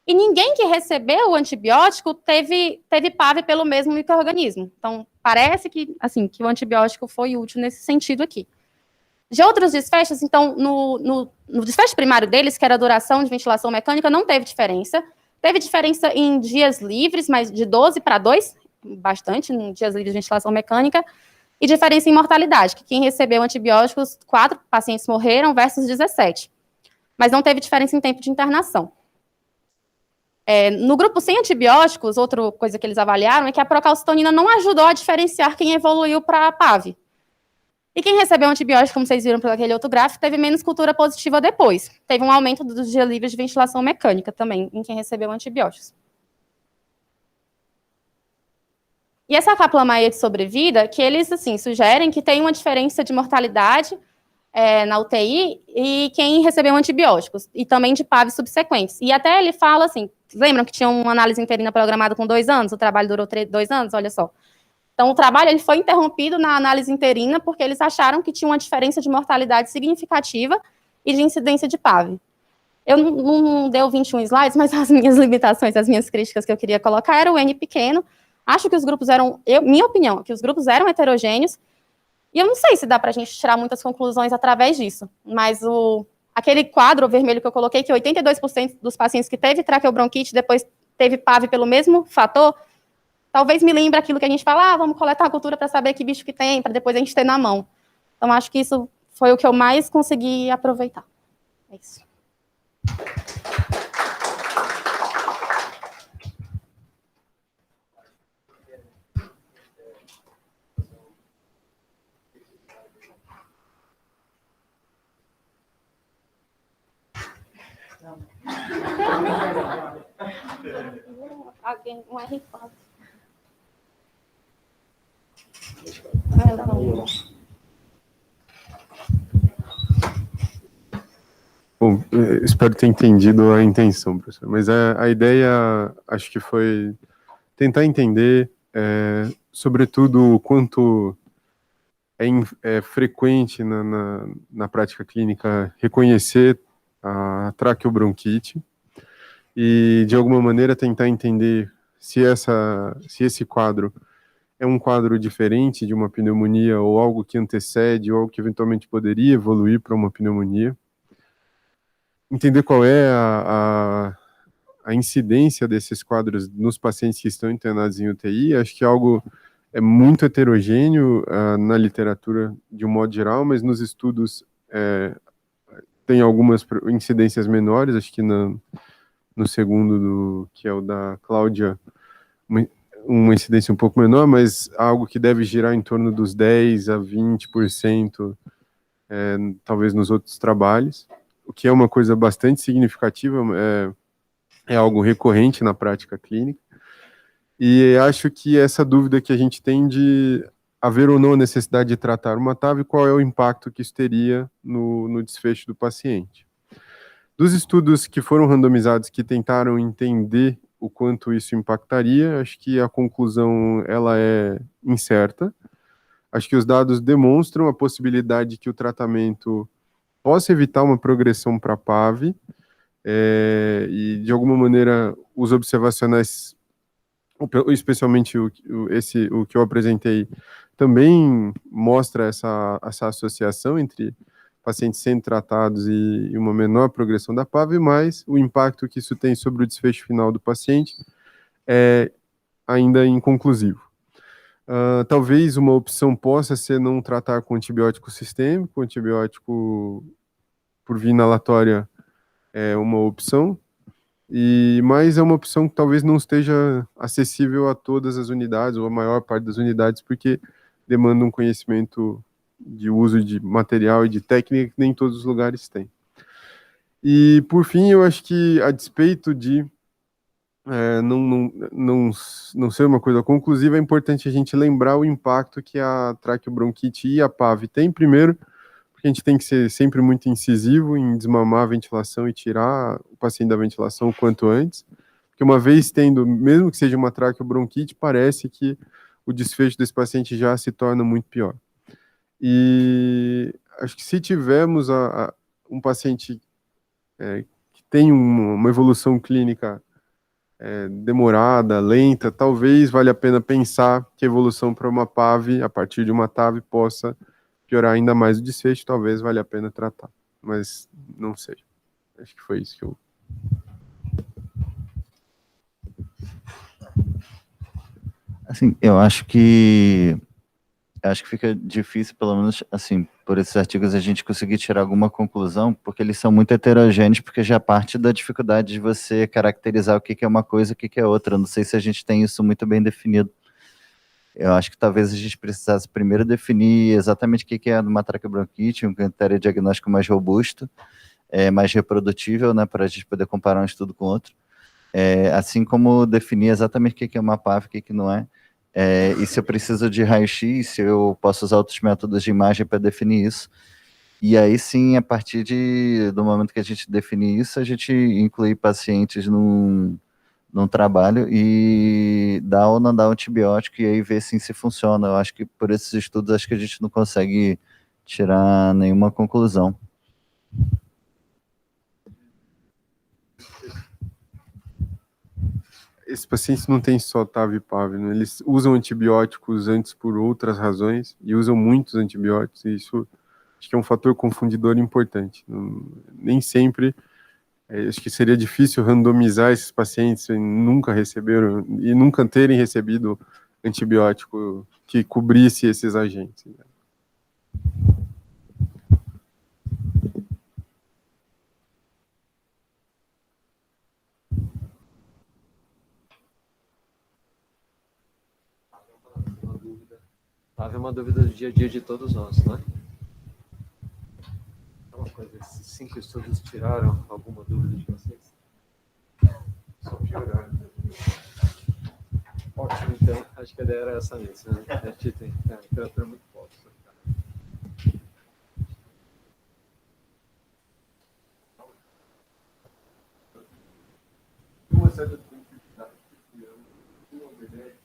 E ninguém que recebeu o antibiótico teve PAV pelo mesmo micro-organismo. Então, parece que, assim, que o antibiótico foi útil nesse sentido aqui. De outros desfechos, então, no desfecho primário deles, que era a duração de ventilação mecânica, não teve diferença. Teve diferença em dias livres, mas de 12 para 2, bastante, em dias livres de ventilação mecânica, e diferença em mortalidade, que quem recebeu antibióticos, 4 pacientes morreram versus 17. Mas não teve diferença em tempo de internação. No grupo sem antibióticos, outra coisa que eles avaliaram é que a procalcitonina não ajudou a diferenciar quem evoluiu para PAV. E quem recebeu antibiótico, como vocês viram pelo aquele outro gráfico, teve menos cultura positiva depois. Teve um aumento dos dias livres de ventilação mecânica também, em quem recebeu antibióticos. E essa Kaplan-Meier de sobrevida, que eles, assim, sugerem que tem uma diferença de mortalidade na UTI e quem recebeu antibióticos, e também de PAV subsequentes. E até ele fala assim, lembram que tinha uma análise interina programada com 2 anos? O trabalho durou 2 anos? Olha só. Então, o trabalho ele foi interrompido na análise interina porque eles acharam que tinha uma diferença de mortalidade significativa e de incidência de PAV. Eu não deu 21 slides, mas as minhas limitações, as minhas críticas que eu queria colocar era o N pequeno. Acho que os grupos eram, minha opinião, que os grupos eram heterogêneos, e eu não sei se dá para a gente tirar muitas conclusões através disso, mas aquele quadro vermelho que eu coloquei, que 82% dos pacientes que teve traqueobronquite depois teve PAV pelo mesmo fator, talvez me lembre aquilo que a gente fala, vamos coletar a cultura para saber que bicho que tem, para depois a gente ter na mão. Então, acho que isso foi o que eu mais consegui aproveitar. É isso. Alguém, um R4. Bom, espero ter entendido a intenção, professor, mas a ideia, acho que foi tentar entender, sobretudo, o quanto é frequente na prática clínica reconhecer a traqueobronquite e, de alguma maneira, tentar entender se esse quadro é um quadro diferente de uma pneumonia ou algo que antecede ou algo que eventualmente poderia evoluir para uma pneumonia. Entender qual é a incidência desses quadros nos pacientes que estão internados em UTI, acho que algo é muito heterogêneo na literatura de um modo geral, mas nos estudos tem algumas incidências menores, acho que no segundo, que é o da Cláudia, uma incidência um pouco menor, mas algo que deve girar em torno dos 10% a 20%, talvez nos outros trabalhos, o que é uma coisa bastante significativa, é algo recorrente na prática clínica, e acho que essa dúvida que a gente tem de haver ou não a necessidade de tratar uma TAV, qual é o impacto que isso teria no desfecho do paciente. Dos estudos que foram randomizados, que tentaram entender o quanto isso impactaria, acho que a conclusão ela é incerta. Acho que os dados demonstram a possibilidade que o tratamento possa evitar uma progressão para PAV, e de alguma maneira os observacionais, especialmente o que eu apresentei, também mostra essa associação entre pacientes sendo tratados e uma menor progressão da PAV, mas o impacto que isso tem sobre o desfecho final do paciente é ainda inconclusivo. Talvez uma opção possa ser não tratar com antibiótico sistêmico, antibiótico por via inalatória é uma opção, mas é uma opção que talvez não esteja acessível a todas as unidades, ou a maior parte das unidades, porque demanda um conhecimento de uso de material e de técnica que nem todos os lugares têm. E, por fim, eu acho que, a despeito de não ser uma coisa conclusiva, é importante a gente lembrar o impacto que a traqueobronquite e a PAV têm, primeiro, porque a gente tem que ser sempre muito incisivo em desmamar a ventilação e tirar o paciente da ventilação o quanto antes, porque uma vez tendo, mesmo que seja uma traqueobronquite, parece que o desfecho desse paciente já se torna muito pior. E acho que se tivermos um paciente que tem uma evolução clínica demorada, lenta, talvez valha a pena pensar que a evolução para uma PAV, a partir de uma TAV, possa piorar ainda mais o desfecho, talvez valha a pena tratar, mas não sei. Acho que foi isso que eu... Assim, eu acho que fica difícil, pelo menos, assim, por esses artigos a gente conseguir tirar alguma conclusão, porque eles são muito heterogêneos, porque já parte da dificuldade de você caracterizar o que é uma coisa e o que é outra. Não sei se a gente tem isso muito bem definido. Eu acho que talvez a gente precisasse primeiro definir exatamente o que é uma traqueobronquite, um critério diagnóstico mais robusto, mais reprodutível, né, para a gente poder comparar um estudo com outro. Assim como definir exatamente o que é uma PAV e o que não é. E se eu preciso de raio-x, se eu posso usar outros métodos de imagem para definir isso. E aí sim, a partir do momento que a gente definir isso, a gente incluir pacientes num trabalho e dar ou não dar antibiótico e aí ver sim se funciona. Eu acho que por esses estudos, acho que a gente não consegue tirar nenhuma conclusão. Esses pacientes não têm só TAV e PAV, né? Eles usam antibióticos antes por outras razões e usam muitos antibióticos, e isso acho que é um fator confundidor importante. Nem sempre, acho que seria difícil randomizar esses pacientes e nunca terem recebido antibiótico que cobrisse esses agentes. É uma dúvida do dia a dia de todos nós, né? Uma coisa, esses 5 estudos tiraram alguma dúvida de vocês? Só piorar. Ótimo, então, acho que a ideia era essa mesmo, né? A gente tem literatura muito forte. Uma certa tranquilidade que não obedece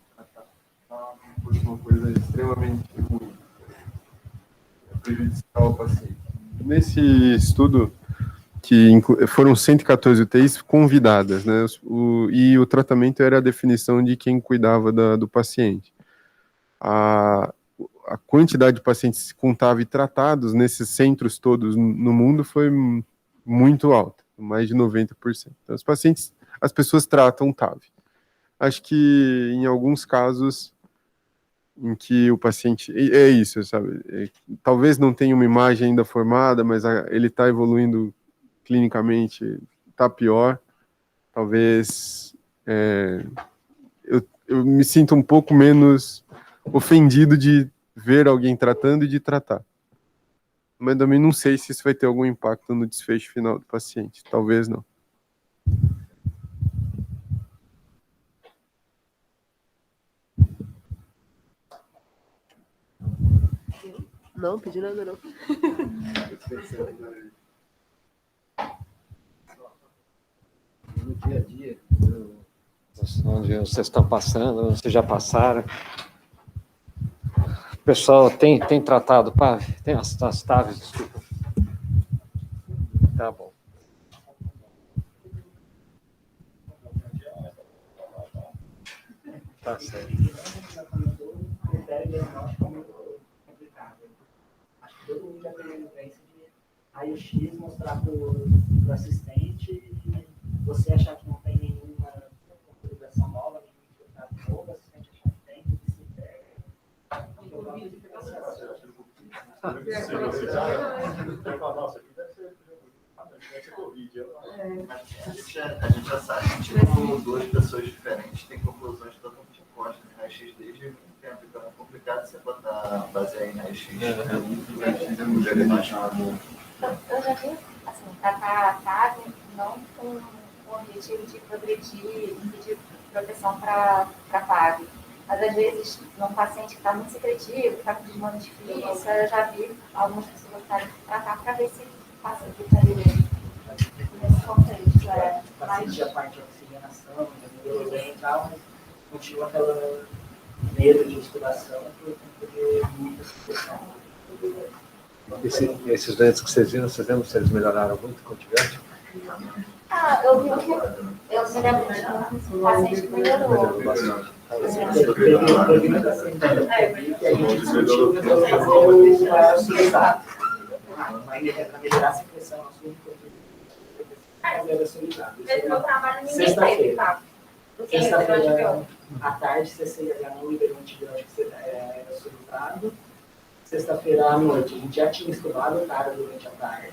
uma coisa extremamente ruim, prejudicial ao paciente. Nesse estudo, que foram 114 UTIs convidadas, né? E o tratamento era a definição de quem cuidava do paciente. A quantidade de pacientes com TAV tratados nesses centros todos no mundo foi muito alta, mais de 90%. Então, as pessoas tratam TAV. Acho que em alguns casos em que o paciente... É isso, sabe? Talvez não tenha uma imagem ainda formada, mas ele está evoluindo clinicamente, está pior. Talvez eu me sinto um pouco menos ofendido de ver alguém tratando e de tratar. Mas também não sei se isso vai ter algum impacto no desfecho final do paciente. Talvez não. Não, pedi nada não. No dia a dia, onde vocês estão passando, vocês já passaram, o pessoal tem tratado PAV? Tem as TAVs, desculpa. Tá bom. Tá certo. Acho que todo mundo já teve a vivência raio-x, mostrar para o assistente e você achar que não tem nenhuma configuração nova, nenhum infectado novo, o assistente achar que tem, A gente já sabe que tipo, duas pessoas diferentes têm conclusões totalmente opostas. Raio-x desde muito tempo, então é complicado você botar basear em raio-x. Eu já vi, assim, tratar a TAG não com o objetivo de progredir e pedir proteção para a TAG. Mas, às vezes, num paciente que está muito secretivo, que está com desmame difícil, eu já vi algumas pessoas gostarem de tratar para ver se passa aqui nesse contexto. Mas a parte de oxigenação, de e tal, mas continua aquela medo de intubação por muita supressão. Esses doentes que vocês viram se eles melhoraram muito com o antibiótico? Eu vi que eu me lembro de um paciente que melhorou. Melhorou bastante. Teve muita paciente que a gente discutiu que eu fazer o surizado. Mas para melhorar a secreção, nós temos que fazer o surizado. Sexta-feira. Sexta-feira à tarde, CCH não liberou antibiótico surizado. Sexta-feira à noite, a gente já tinha estudado o cara durante a tarde.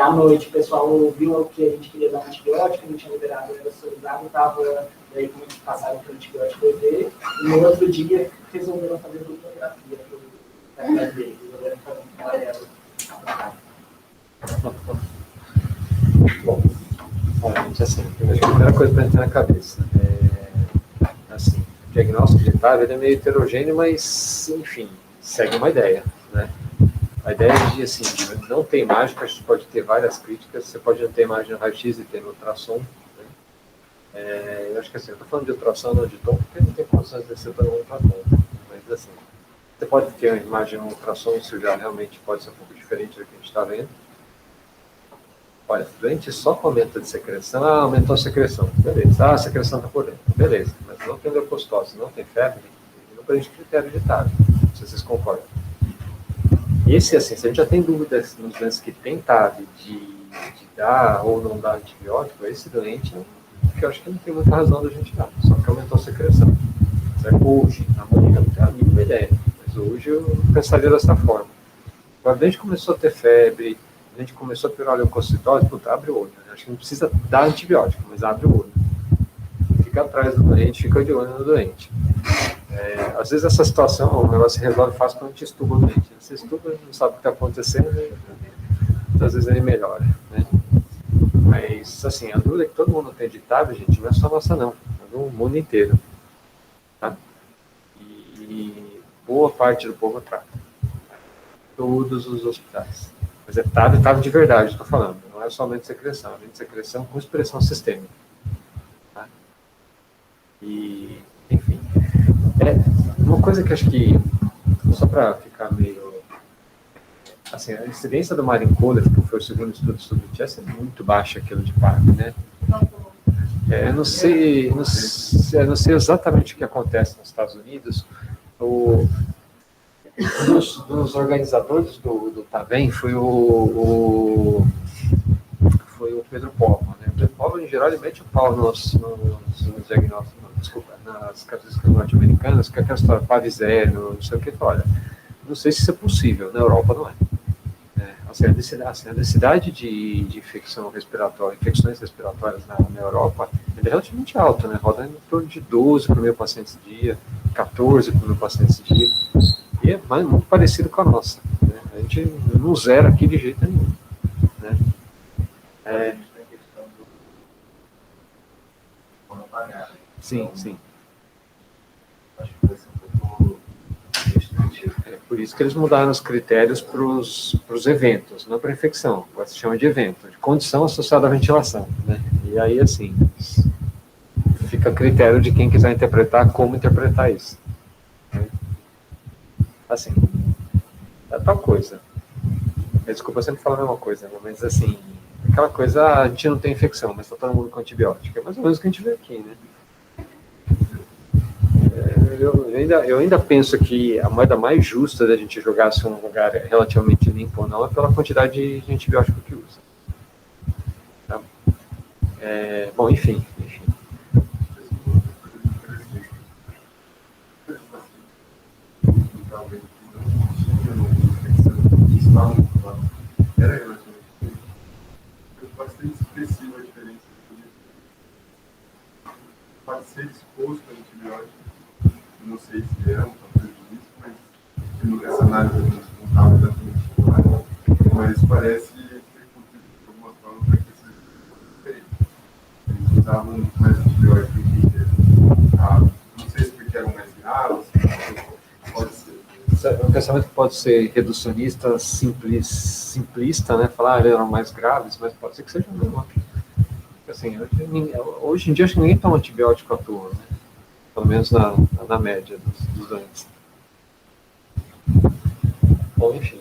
À noite, o pessoal viu que a gente queria dar um antibiótico, não tinha liberado o aerosolizado, estava daí como passaram para o antibiótico EV, e no outro dia resolveram fazer fluoroterapia para a dele, resolveram fazer um paralelo. Bom, gente, assim, a primeira coisa para entrar na cabeça assim, o diagnóstico de TAV ele é meio heterogêneo, mas, enfim, segue uma ideia, né? A ideia de, assim, de não ter imagem, que a gente pode ter várias críticas, você pode não ter imagem no raio-x e ter no ultrassom, né? Eu acho que assim, eu estou falando de ultrassom, não de tom, porque não tem condições de ser todo mundo para tom, mas assim, você pode ter uma imagem no ultrassom, isso já realmente pode ser um pouco diferente do que a gente está vendo. Olha, doente só com aumento de secreção, aumentou a secreção, beleza, a secreção está por dentro, beleza, mas não tem leucocitose, não tem febre, não preenche critério de TAV, não sei se vocês concordam. E esse, assim, se a gente já tem dúvidas nos doentes que tem TAV de dar ou não dar antibiótico, esse doente, que eu acho que não tem muita razão da gente dar, só que aumentou a secreção. Hoje, amanhã, não tenho a mínima ideia, mas hoje eu pensaria dessa forma. Agora, a gente começou a ter febre, a gente começou a piorar a leucocitose, puta, abre o olho, né? Acho que não precisa dar antibiótico, mas abre o olho. Fica atrás do doente, fica de olho no doente. Às vezes essa situação, ela se resolve fácil quando a gente estuba o doente. Você estuba, não sabe o que está acontecendo, e às vezes ele melhora, né? Mas, assim, a dúvida que todo mundo tem de TAV, gente, não é só nossa, não. É do mundo inteiro. Tá? E boa parte do povo trata. Todos os hospitais. Mas é TAV de verdade, estou falando. Não é somente secreção. É secreção com expressão sistêmica. Tá? E, enfim. Uma coisa que acho que, só para ficar meio... Assim, a incidência do Marine Cholera, que foi o segundo estudo sobre o Chess, é muito baixa aquilo de PAV, né? Eu não sei exatamente o que acontece nos Estados Unidos. Dos organizadores do TAVEM foi o Pedro Pova, né? O Pedro Pova, em geral, ele mete o pau nos diagnósticos, nas características norte-americanas, que é aquela história PAV zero, não sei o que, olha, não sei se isso é possível, na Europa não é. Assim, a densidade de infecções respiratórias na Europa é relativamente alta, né? Roda em torno de 12 por mil pacientes dia, 14 por mil pacientes dia, e é muito parecido com a nossa, né? A gente não zera aqui de jeito nenhum, né? Sim. Por isso que eles mudaram os critérios para os eventos, não para infecção, agora se chama de evento, de condição associada à ventilação, né? E aí, assim, fica a critério de quem quiser interpretar, como interpretar isso, né? Assim, é tal coisa. Desculpa, eu sempre falo a mesma coisa, né? Mas assim, aquela coisa, a gente não tem infecção, mas está todo mundo com antibiótico, é mais ou menos o que a gente vê aqui, né? eu ainda penso que a moeda mais justa da gente jogar se um lugar é relativamente limpo ou não é pela quantidade de antibiótico que usa. Tá? Bom, enfim. Era relativamente bastante expressiva a diferença. Pode ser exposto a antibiótico, não sei se é um prejuízo, mas essa análise não estava exatamente clara, mas parece ter contribuído de alguma forma para que esses diferentes. Eles usavam mais antibiótico que não sei se porque eram mais graves, pode ser. Um pensamento que pode ser reducionista, simplista, né? Falar que eram mais graves, mas pode ser que seja mesmo. Assim, hoje em dia acho que ninguém toma antibiótico à toa, né? Pelo menos na média dos antes. Bom, enfim.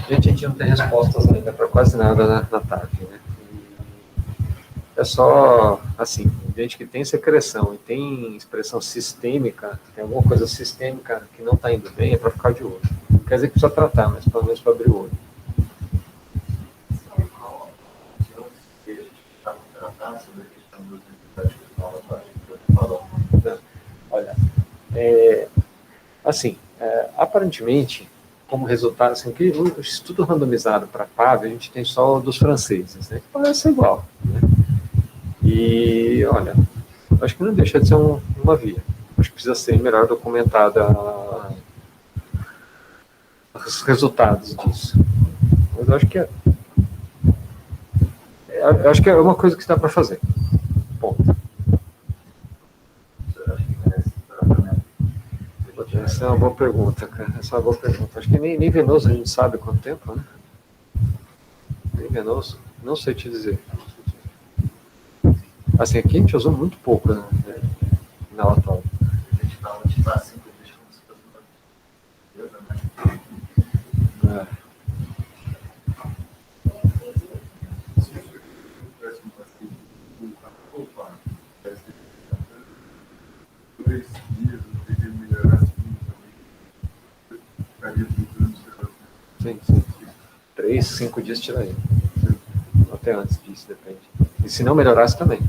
A gente não tem respostas ainda para quase nada na TAV, né? É só, assim, gente que tem secreção e tem expressão sistêmica, tem alguma coisa sistêmica que não está indo bem, é para ficar de olho. Não quer dizer que precisa tratar, mas pelo menos para abrir o olho. Olha, assim, aparentemente, como resultado, assim, que o estudo randomizado para PAV, a gente tem só dos franceses, né? Parece ser igual, né? E, olha, acho que não deixa de ser uma via. Acho que precisa ser melhor documentada os resultados disso. Mas eu acho que acho que é uma coisa que está para fazer. Ponto. Essa é uma boa pergunta, cara. Essa é uma boa pergunta. Acho que nem venoso a gente sabe quanto tempo, né? Nem venoso. Não sei te dizer. Assim, aqui a gente usou muito pouco, né, na latória. A gente fala de 5 dias como se fosse uma coisa. Se eu tivesse um paciente com opa, 2 dias, eu teria que melhorar assim também. Ficaria tentando observação. Sim. 3, 5 dias tira aí. Até antes disso, depende. E se não melhorasse também.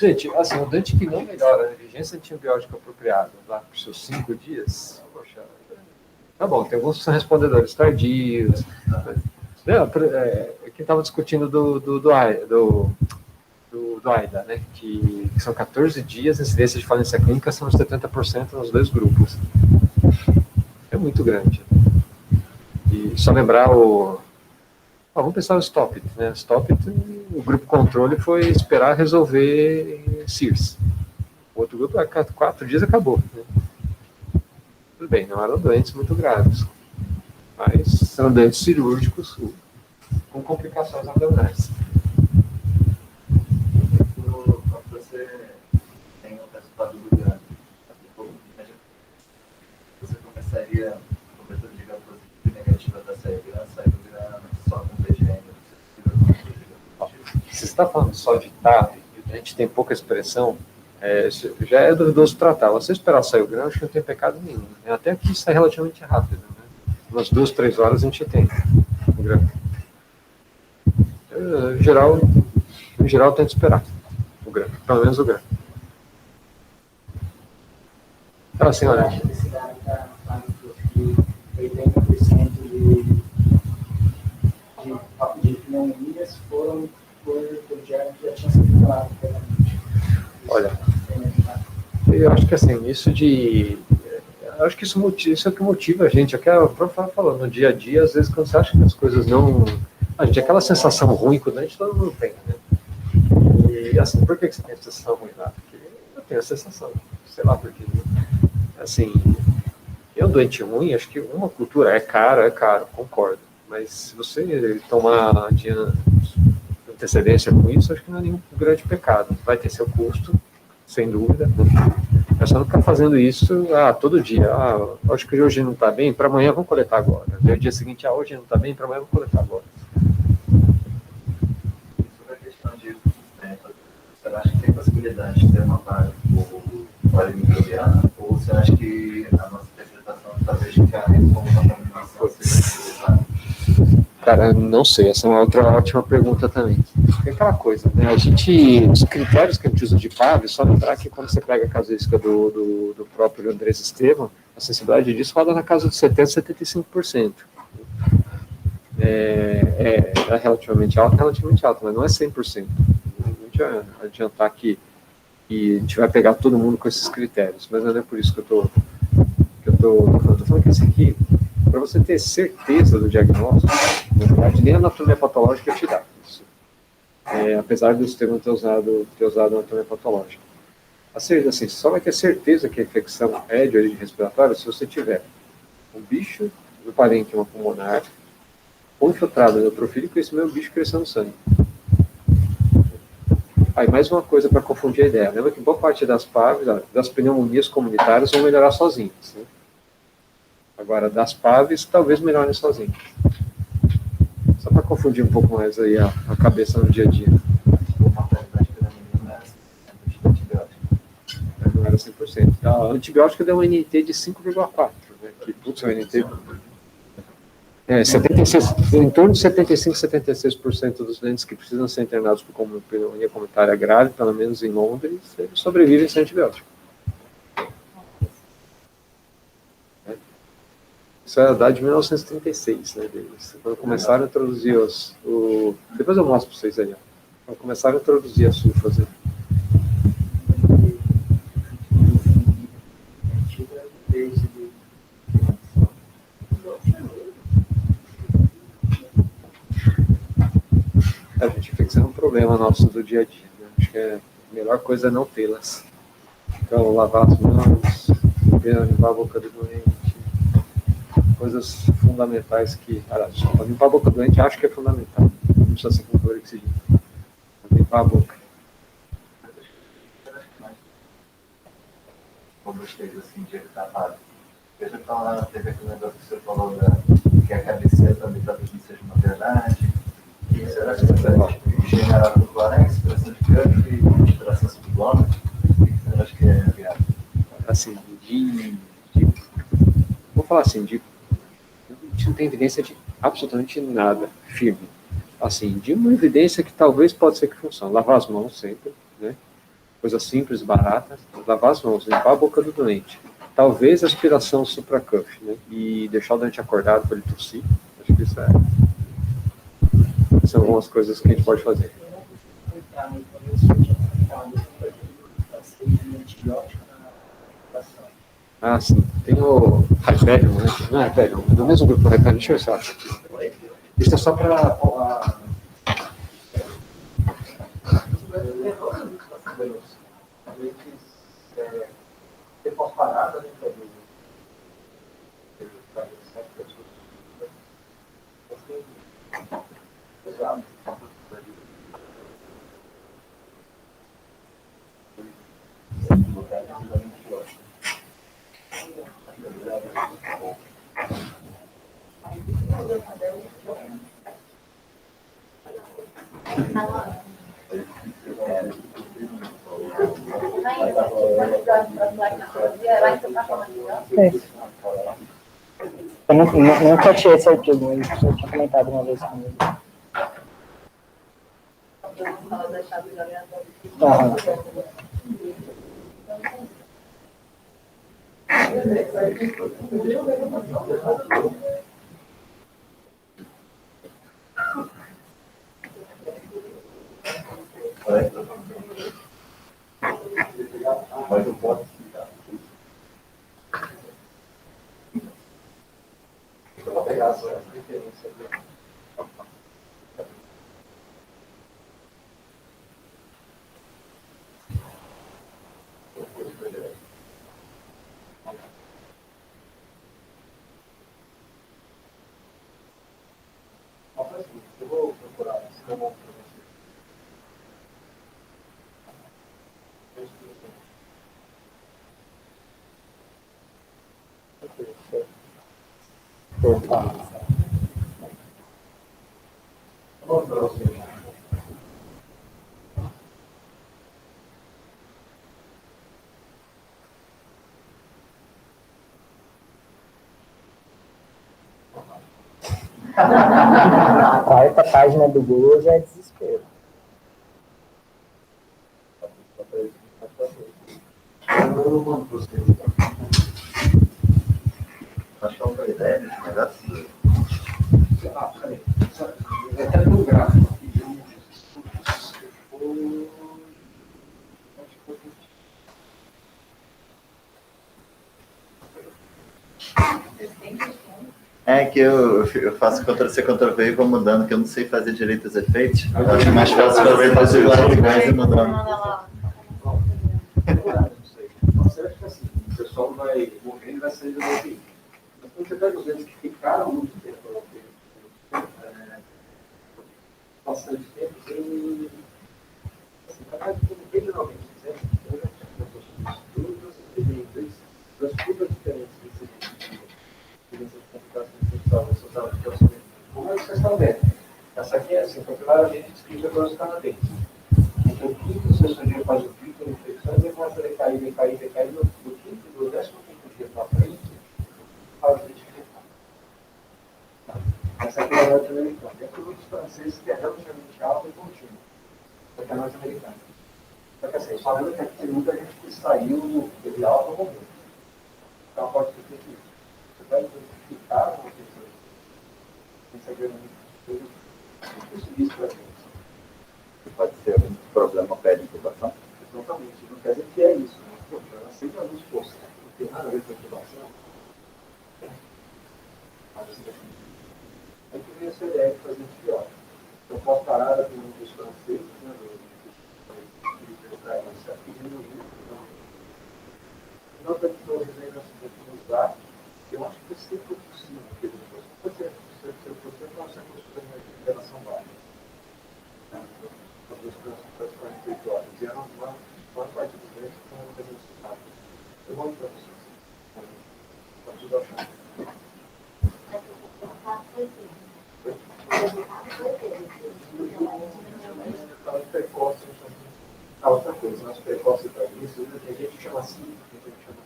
Gente, assim, o doente que não melhora a vigência antibiótica apropriada lá por seus 5 dias, poxa, tá bom, tem alguns que são respondedores tardios. Quem estava discutindo do AIDA, né, que são 14 dias, a incidência de falência clínica são uns 70% nos 2 grupos. É muito grande. E só lembrar vamos pensar o Stop It, né? Stop It, o grupo controle foi esperar resolver SIRS. O outro grupo, 4 dias acabou. Né? Tudo bem, não eram doentes muito graves, mas eram doentes cirúrgicos com complicações abdominais. Você tem um resultado do grande, você começaria com cobertura de gram positivo e negativa da saída do grana, só com PGM. Se você está falando só de TAV, a gente tem pouca expressão, já é duvidoso tratar. Você esperar sair o grão, acho que não tem pecado nenhum. Né? Até aqui sai relativamente rápido. Né? Umas 2, 3 horas a gente tem o grão. Em geral, tem que esperar o grão, pelo menos o grão. Então, assim, olha. Esse cara está falando que 80% de pneumonias foram por germe que já tinha circulado previamente. Olha, eu acho que assim, acho que isso é o que motiva a gente. É que a prof falou, no dia a dia, às vezes, quando você acha que as coisas não... gente, aquela sensação ruim que o dente todo mundo tem, né? E assim, por que você tem a sensação ruim lá? Porque eu tenho a sensação, sei lá por quê. Assim, eu doente ruim, acho que uma cultura é caro, concordo. Mas se você tomar antecedência com isso, acho que não é nenhum grande pecado. Vai ter seu custo, sem dúvida. É só não ficar fazendo isso todo dia. Acho que hoje não está bem, para amanhã vamos coletar agora. Daí o dia seguinte, hoje não está bem, para amanhã vamos coletar agora. Sobre a questão de Você acha que tem possibilidade de ter uma vaga por microbiana? Ou você acha que a nossa interpretação talvez que a contaminação seja utilizada? Cara, não sei, essa é uma outra ótima pergunta também. É aquela coisa, né? Os critérios que a gente usa de PAV, só lembrar que quando você pega a casuística do próprio Andrés Estevam, a sensibilidade disso roda na casa de 70%, 75%. É relativamente alta, mas não é 100%. Não adianta adiantar que a gente vai pegar todo mundo com esses critérios, mas não é por isso que eu tô falando que esse aqui, para você ter certeza do diagnóstico, na verdade, nem a anatomia patológica te dá isso. Apesar do sistema ter usado a anatomia patológica. Assim, só vai ter certeza que a infecção é de origem respiratória se você tiver um bicho do parênquima pulmonar, ou infiltrado neutrofílico, e esse mesmo bicho cresceu no sangue. Aí, mais uma coisa para confundir a ideia. Lembra que boa parte das PAVs, das pneumonias comunitárias, vão melhorar sozinhas. Né? Agora, das PAVs, talvez melhorem sozinhas. Só para confundir um pouco mais aí a cabeça no dia a dia. Não era 100%. A antibiótica deu um NT de 5,4. Né? Que, putz, o NT... 76, em torno de 75, 76% dos doentes que precisam ser internados por pneumonia comunitária grave, pelo menos em Londres, eles sobrevivem sem antibiótico. Isso é a data de 1936, né, deles. Quando começaram a introduzir depois eu mostro para vocês aí, quando começaram a introduzir as sulfas. Né? Gente, infecção é um problema nosso do dia a dia. Né? Acho que a melhor coisa é não tê-las. Então, lavar as mãos, limpar a boca do doente, coisas fundamentais que... limpar a boca do doente acho que é fundamental. Não precisa ser com clorexidina. Limpar a boca. Como vocês, assim, de evitar parado. Veja que lá teve aquele negócio que você falou que a cabeceira também talvez não seja uma verdade. E será que você generar por clorexo, expressão de campo e expressão subglômica? O que você acha que é viável? Assim, vou falar assim, a gente não tem evidência de absolutamente nada firme. Assim, de uma evidência que talvez pode ser que funcione. Lavar as mãos sempre, né? Coisa simples, barata. Lavar as mãos, limpar a boca do doente. Talvez aspiração supracuff, né? E deixar o doente acordado para ele tossir. Acho que isso são algumas coisas que a gente pode fazer. Ah, sim. Tem o Hyperion, né? Não é Hyperion, do mesmo grupo do Hyperion. Deixa eu ver se eu acho aqui. Isso é só para... Ter pós-parada, né? Exato. Eu nunca achei esse artigo, mas eu tinha comentado uma vez comigo. Mas eu posso explicar. Eu vou pegar essa referência aqui. Eu vou procurar esse canal para você. A quarta página do Google já é desespero. Acho que é uma ideia desse negócio. Peraí. Até no gráfico aqui. É que eu faço Ctrl-C, Ctrl-V e vou mudando, que eu não sei fazer direito os efeitos. Eu acho mais fácil fazer todos iguais e mudando. Você acha que assim, o pessoal vai morrer e vai sair do UTI. Mas quando você pega os eles que ficaram muito tempo na UTI, bastante tempo, você vai regionalmente, certo? Eu já tinha estudos diferentes, das curvas diferentes de complicações sexuais, como é que vocês estão vendo? Essa aqui é assim, foi claramente descrita pelos canadenses. Então, o quinto, sexto dia faz o pico de infecções e começa a decair, do quinto, do 15º dia para frente, faz o identificar. Essa aqui é a norte-americana. Dentro dos franceses, que é relativamente alta e contínua. Essa aqui é a norte-americana. Só que assim, falando que aqui tem muita gente que saiu de alta ou morreu. Então, pode ter que isso. Você vai identificar uma pessoa. Isso aqui é muito difícil para a gente. Pode ser um problema pé-incubação? Exatamente, não quer dizer que é isso, né? Pô, ela sempre nos posta, não tem nada a ver com a incubação. Mas assim, aí que vem essa ideia de fazer antibiótico. Eu posso parar com um dos franceses, né, do isso aqui, diminuir. Não tem que aí nós usar, eu acho que isso sempre é possível, porque pode ser 100%, nós temos uma geração baixa. Das 48 horas. E era uma parte dos grandes que estão fazendo isso rápido. Eu vou para vocês. Para tudo achar. Outra coisa, nós precoce para isso, tem gente que chama assim, tem gente que chama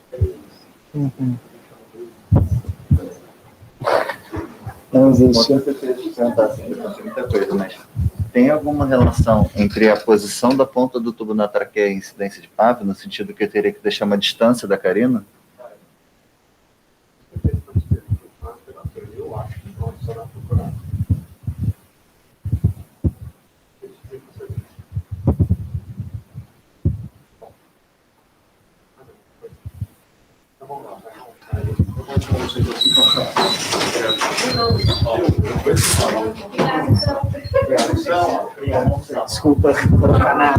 Não existe. Eu queria te perguntar assim, muita coisa, mas tem alguma relação entre a posição da ponta do tubo na traqueia e a incidência de PAV, no sentido que eu teria que deixar uma distância da carina? Eu acho que não será procurado. Então vamos lá. Desculpa, colocar na